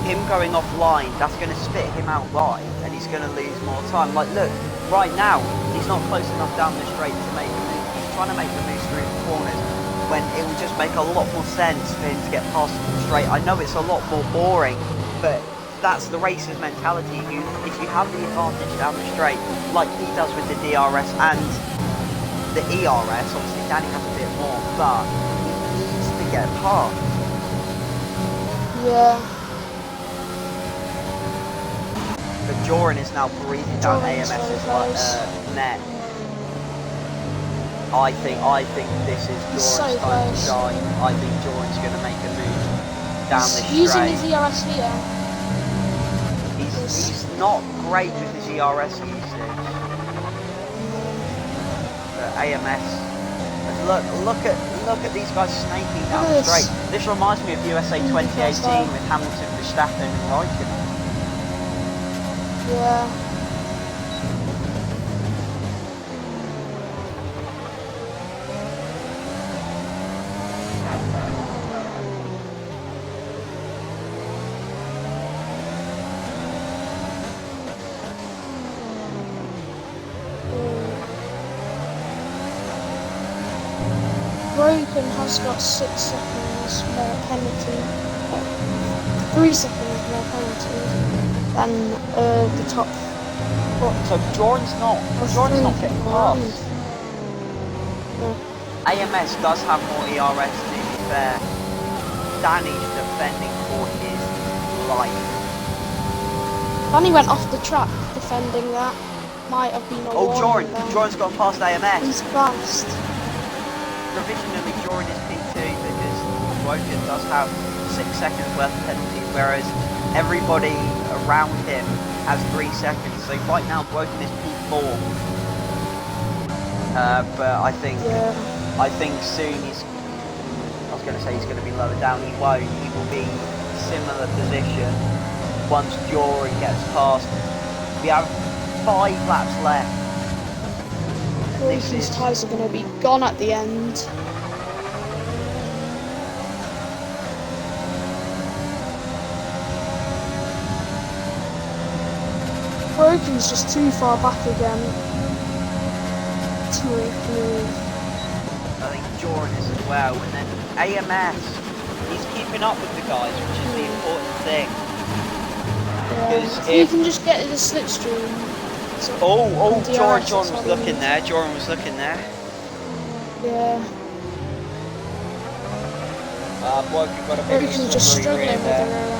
him going offline, that's going to spit him out wide, and he's going to lose more time. Like, look, right now, he's not close enough down the straight to make a move. He's trying to make the moves through the corners, when it will just make a lot more sense for him to get past the straight. I know it's a lot more boring, but that's the racer's mentality. If you have the advantage down the straight, like he does with the DRS and the ERS, obviously Danny has a bit more, but he needs to get past. Yeah. But Joran is now breathing down AMS's net. I think this is Joran's time to shine. I think Joran's going to make a move down the straight. Using his ERS here. He's not great with his ERS usage. But AMS, look at these guys snaking down the straight. This reminds me of USA 2018 with Hamilton, Verstappen, and Raikkonen. Yeah. Broken has got 6 seconds more penalty, 3 seconds more penalty than the top. So Jordan's not getting past. AMS does have more ERS to be fair. Danny's defending for his life. Danny went off the track defending that. Might have been a warning there. Jordan's gone past AMS. He's fast. Provisionally, Jordan is P2 because Broken does have 6 seconds worth of penalty, whereas everybody around him has 3 seconds. So right now, Broken is P4. But I think soon he's. I was going to say he's going to be lower down. He won't. He will be similar position once Jordan gets past. We have 5 laps left. Broken's tyres are going to be gone at the end. Broken's just too far back again to move. I think Jordan is as well, and then AMS, he's keeping up with the guys, which is the important thing. Yeah, if you can just get to the slipstream. So Jordan was looking there. Jordan was looking there. Yeah. Broken got a bit of Broken's just struggling with the rear end.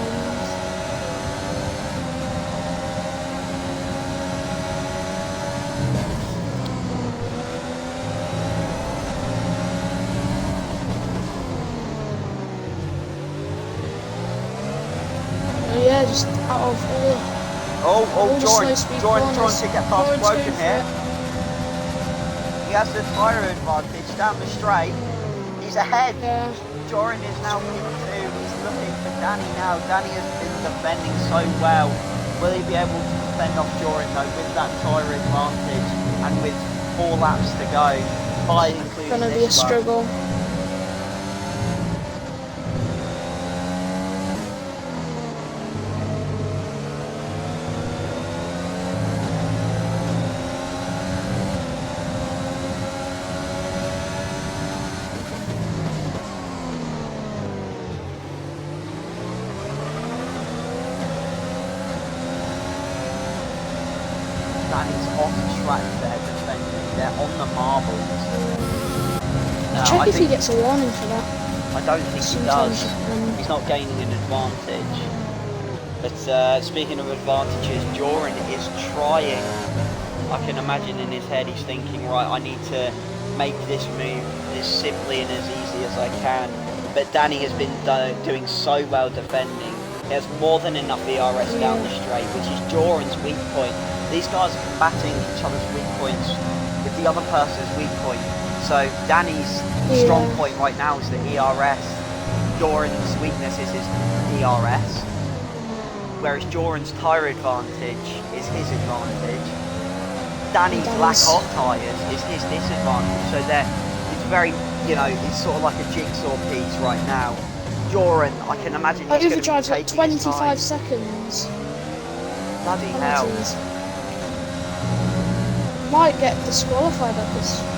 Yeah, just out of all. Jordan should get past Broken here. He has the tyre advantage down the straight. He's ahead. Yeah. Jordan is now P2. He's looking for Danny now. Danny has been defending so well. Will he be able to defend off Jordan though with that tyre advantage and with 4 laps to go? Including Gonna be a struggle. Danny's off the track there defending. They're on the marbles. Check if he gets a warning for that. I don't think he does. He's not gaining an advantage. But speaking of advantages, Jordan is trying. I can imagine in his head he's thinking, right, I need to make this move as simply and as easy as I can. But Danny has been doing so well defending. He has more than enough ERS down the straight, which is Jordan's weak point. These guys are combating each other's weak points with the other person's weak point. So Danny's strong point right now is the ERS. Jordan's weakness is his DRS. Whereas Jordan's tyre advantage is his advantage. Danny's lack of tyres is his disadvantage. So it's very, it's sort of like a jigsaw piece right now. Jordan, I can imagine he's going to be taking 25 seconds. Bloody hell. Might get disqualified at this point.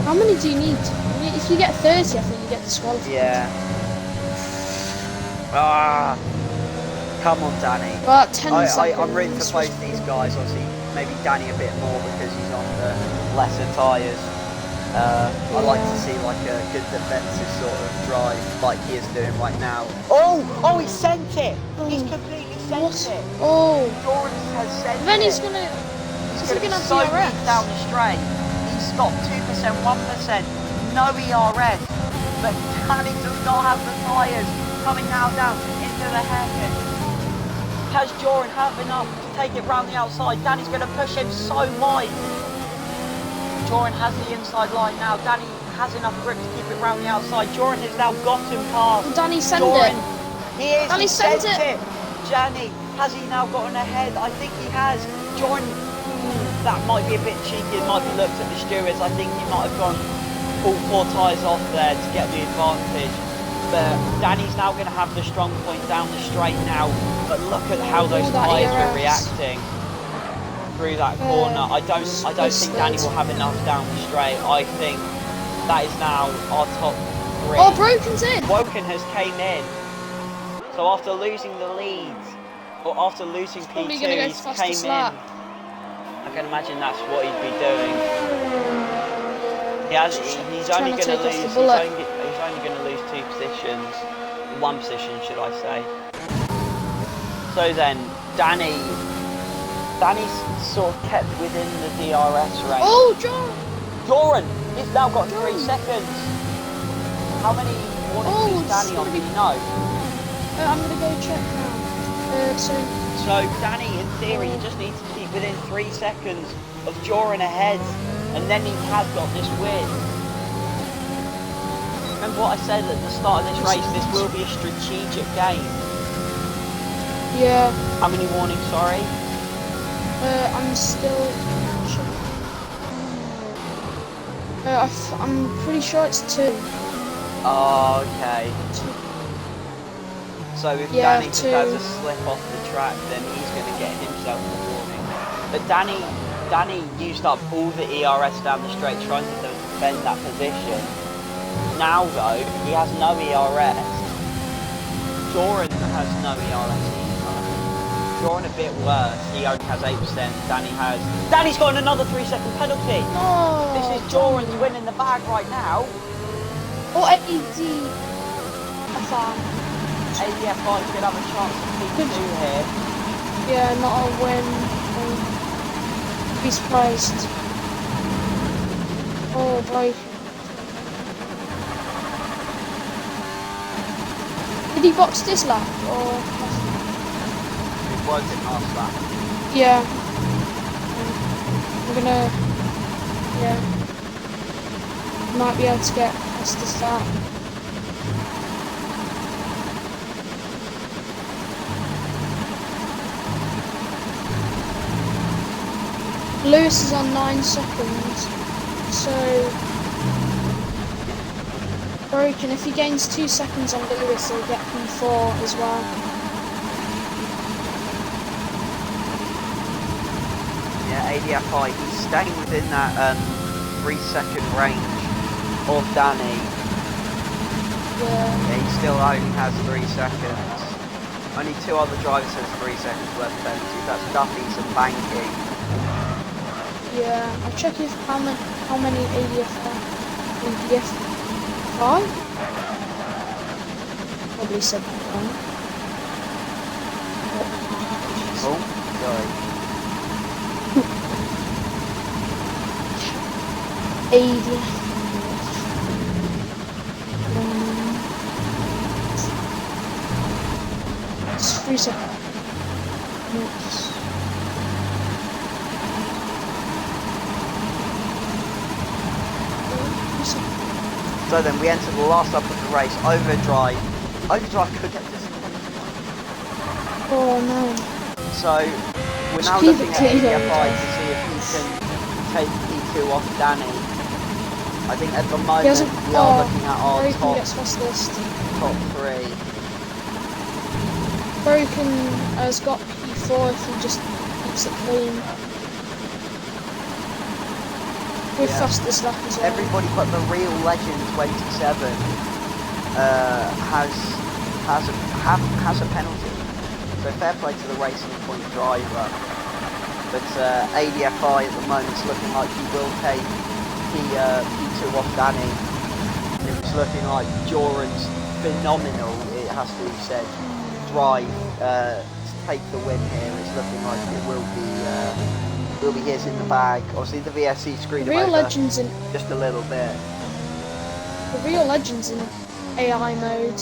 How many do you need? If you get 30, I think you get disqualified. Yeah. Come on, Danny. About 10 seconds. I'm rooting for both these guys. Obviously, maybe Danny a bit more because he's on the lesser tyres. I like to see like a good defensive sort of drive like he is doing right now. Oh, he sent it! He's completely sent it! Oh! Jordan has sent it! Then he's gonna be so weak down the straight. He's got 2%, 1%, no ERS. But Danny does not have the tyres coming now down into the hairpin. Has Jordan have enough to take it round the outside? Danny's going to push him so wide. Jordan has the inside line now. Danny has enough grip to keep it round the outside. Jordan has now got him past. Danny sent Jordan. it. He is. Danny sent it. Danny, has he now gotten ahead? I think he has. Jordan, that might be a bit cheeky. It might be looked at the stewards. I think he might have gone all 4 tyres off there to get the advantage. But Danny's now going to have the strong point down the straight now. But look at how those tyres were reacting. All that ERS. Danny's through that corner. I don't think Danny will have enough down the straight. I think that is now our top 3. Oh, Broken's in. Woken has came in. So after losing the lead, or after losing Probably P2, gonna go he's fastest came lap. in. I can imagine that's what he'd be doing. He's only going to lose. He's only going to lose 2 positions, 1 position, should I say? So then, Danny's sort of kept within the DRS range. Oh, John! Joran, he's now got 3 seconds. How many warnings is Danny on? Do you know? I'm gonna go check now. So Danny, in theory, he just needs to keep within 3 seconds of Joran ahead, and then he has got this win. Remember what I said at the start of this race? This will be a strategic game. Yeah. How many warnings? Sorry. I'm still. I'm pretty sure it's 2. Oh, okay. So if Danny just has a slip off the track, then he's going to get himself a warning. But Danny used up all the ERS down the straight trying to defend that position. Now though, he has no ERS. Joran has no ERS either. Joran a bit worse. He only has 8%. Danny's got another 3-second penalty. No. This is Joran's winning the bag right now. Oh, ADFI could have a chance of P2 here. Yeah, not a win. Be surprised. Oh boy. Did he box this lap or? It was in last lap. Yeah. We're gonna. Yeah. Might be able to get past this lap. Lewis is on 9 seconds, so Broken, if he gains 2 seconds on Lewis, he'll get P4 as well. Yeah, ADFI, he's staying within that 3-second range of Danny. Yeah. He still only has 3 seconds. Only 2 other drivers has 3 seconds left penalty. That's Duffy's and Banking. Yeah, I'll check if how many ADFI. Probably said that wrong. Oh, sorry. ADFI. It's 3 seconds. So then we enter the last lap of the race, Overdrive. Overdrive could get this. Oh no. So we're now looking at ADFI to see if he can take P2 off Danny. I think at the moment we are looking at our top 3. Broken has got P4 if he just keeps it clean. With fastest lap as well. Everybody but the real legend 27 has a penalty. So fair play to the Racing Point driver. But ADFI at the moment is looking like he will take P2 off Danny. And it's looking like Joran's phenomenal, it has to be said, drive to take the win here. It's looking like it will be his in the bag. Obviously the VSC screwed him over legends in just a little bit. The real legends in AI mode.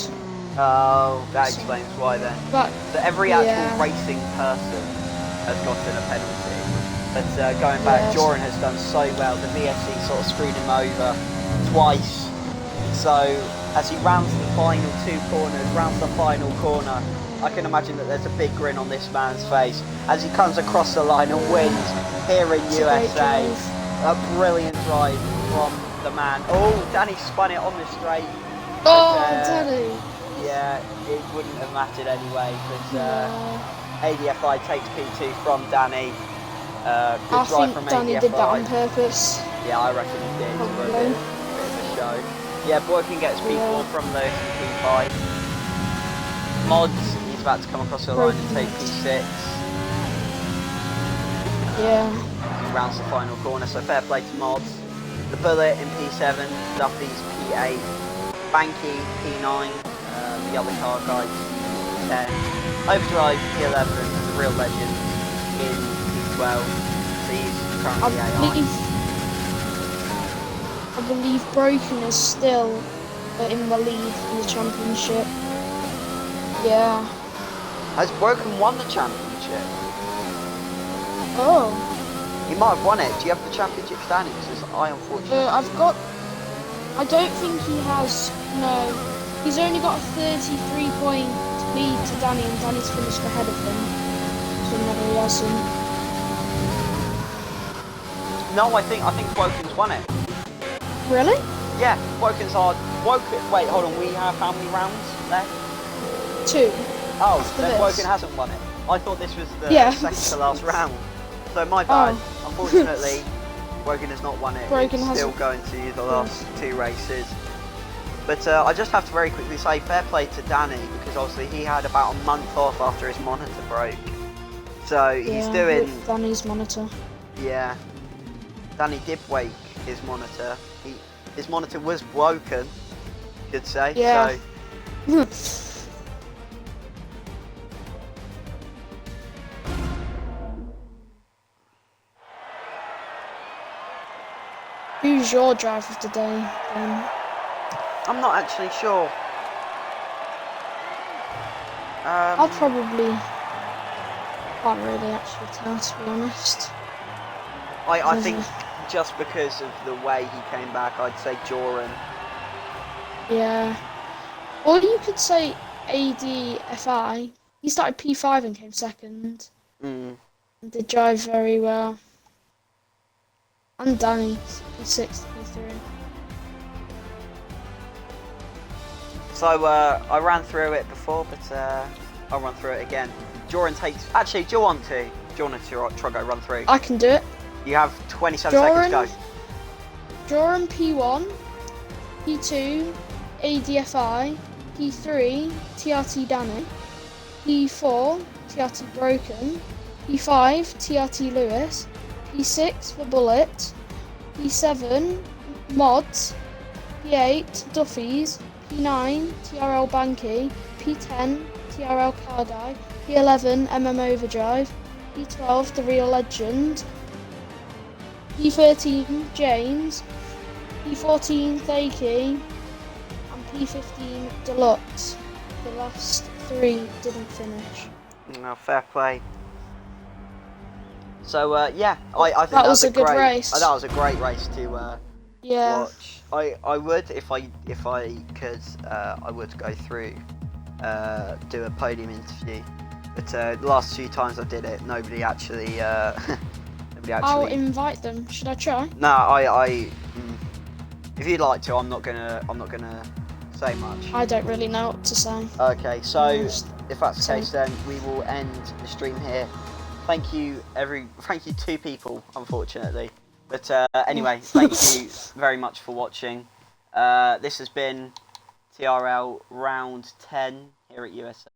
Oh, that explains why then. But so every actual racing person has gotten a penalty. But going back, Joran has done so well. The VSC sort of screwed him over twice. So as he rounds the final 2 corners, rounds the final corner, I can imagine that there's a big grin on this man's face as he comes across the line and wins here in USA. A brilliant drive from the man. Oh, Danny spun it on the straight. Oh, Danny. Yeah, it wouldn't have mattered anyway, but ADFI takes P2 from Danny. Good I drive think from Danny did that on ADFI. purpose. Yeah, I reckon he did for a bit of a show. Yeah, Boykin gets P4 from Lewis and P5. Mods, he's about to come across the line and take P6. Yeah. He rounds the final corner, so fair play to Mods. The Bullet in P7, Duffy's P8, Banky P9, the other car guy P10, Overdrive P11, the real legend in P12. So he's currently AI. I believe Broken is still in the lead in the championship. Yeah. Has Broken won the championship? Oh. He might have won it. Do you have the championship standings? Because I unfortunately... I don't think he has, no. He's only got a 33-point lead to Danny, and Danny's finished ahead of him. So no, he hasn't. No, I think Woken's won it. Really? Yeah, Woken's hard. Wait, hold on. We have how many rounds left? 2. Oh, After then this. Woken hasn't won it. I thought this was the second to last round. So my bad. Oh. Unfortunately, Woken has not won it. Broken it's still hasn't. going to the last 2 races. But I just have to very quickly say fair play to Danny, because obviously he had about a month off after his monitor broke. So he's doing... Danny's monitor. Yeah. Danny did wake his monitor. His monitor was broken, you could say. Yeah. So. Who's your driver of the day, then? I'm not actually sure. I'll probably... can't really actually tell, to be honest. I think just because of the way he came back, I'd say Joran. Yeah. Or you could say ADFI. He started P5 and came second. And did drive very well. And Danny, P6 to P3. So I ran through it before, but I'll run through it again. Joran takes... Actually, do you want to? Do you want to Troggo run through? I can do it. You have 27 seconds to go. Joran P1, P2, ADFI, P3, TRT Danny, P4, TRT Broken, P5, TRT Lewis, P6 the Bullet, P7 Mods, P8 Duffy's, P9 TRL Banky, P10 TRL Cardai, P11 Overdrive, P12 The Real Legend, P13 James, P14 Thakey, and P15 Deluxe. The last 3 didn't finish. No, fair play. So yeah, I think that was a good race. That was a great race to watch. I would, if I could, I would go through, do a podium interview. But the last 2 times I did it, nobody actually. I'll invite them. Should I try? No, if you'd like to, I'm not gonna say much. I don't really know what to say. Okay, so if that's the case, then we will end the stream here. Thank you 2 people, unfortunately. But anyway, thank you very much for watching. This has been TRL Round 10 here at USA.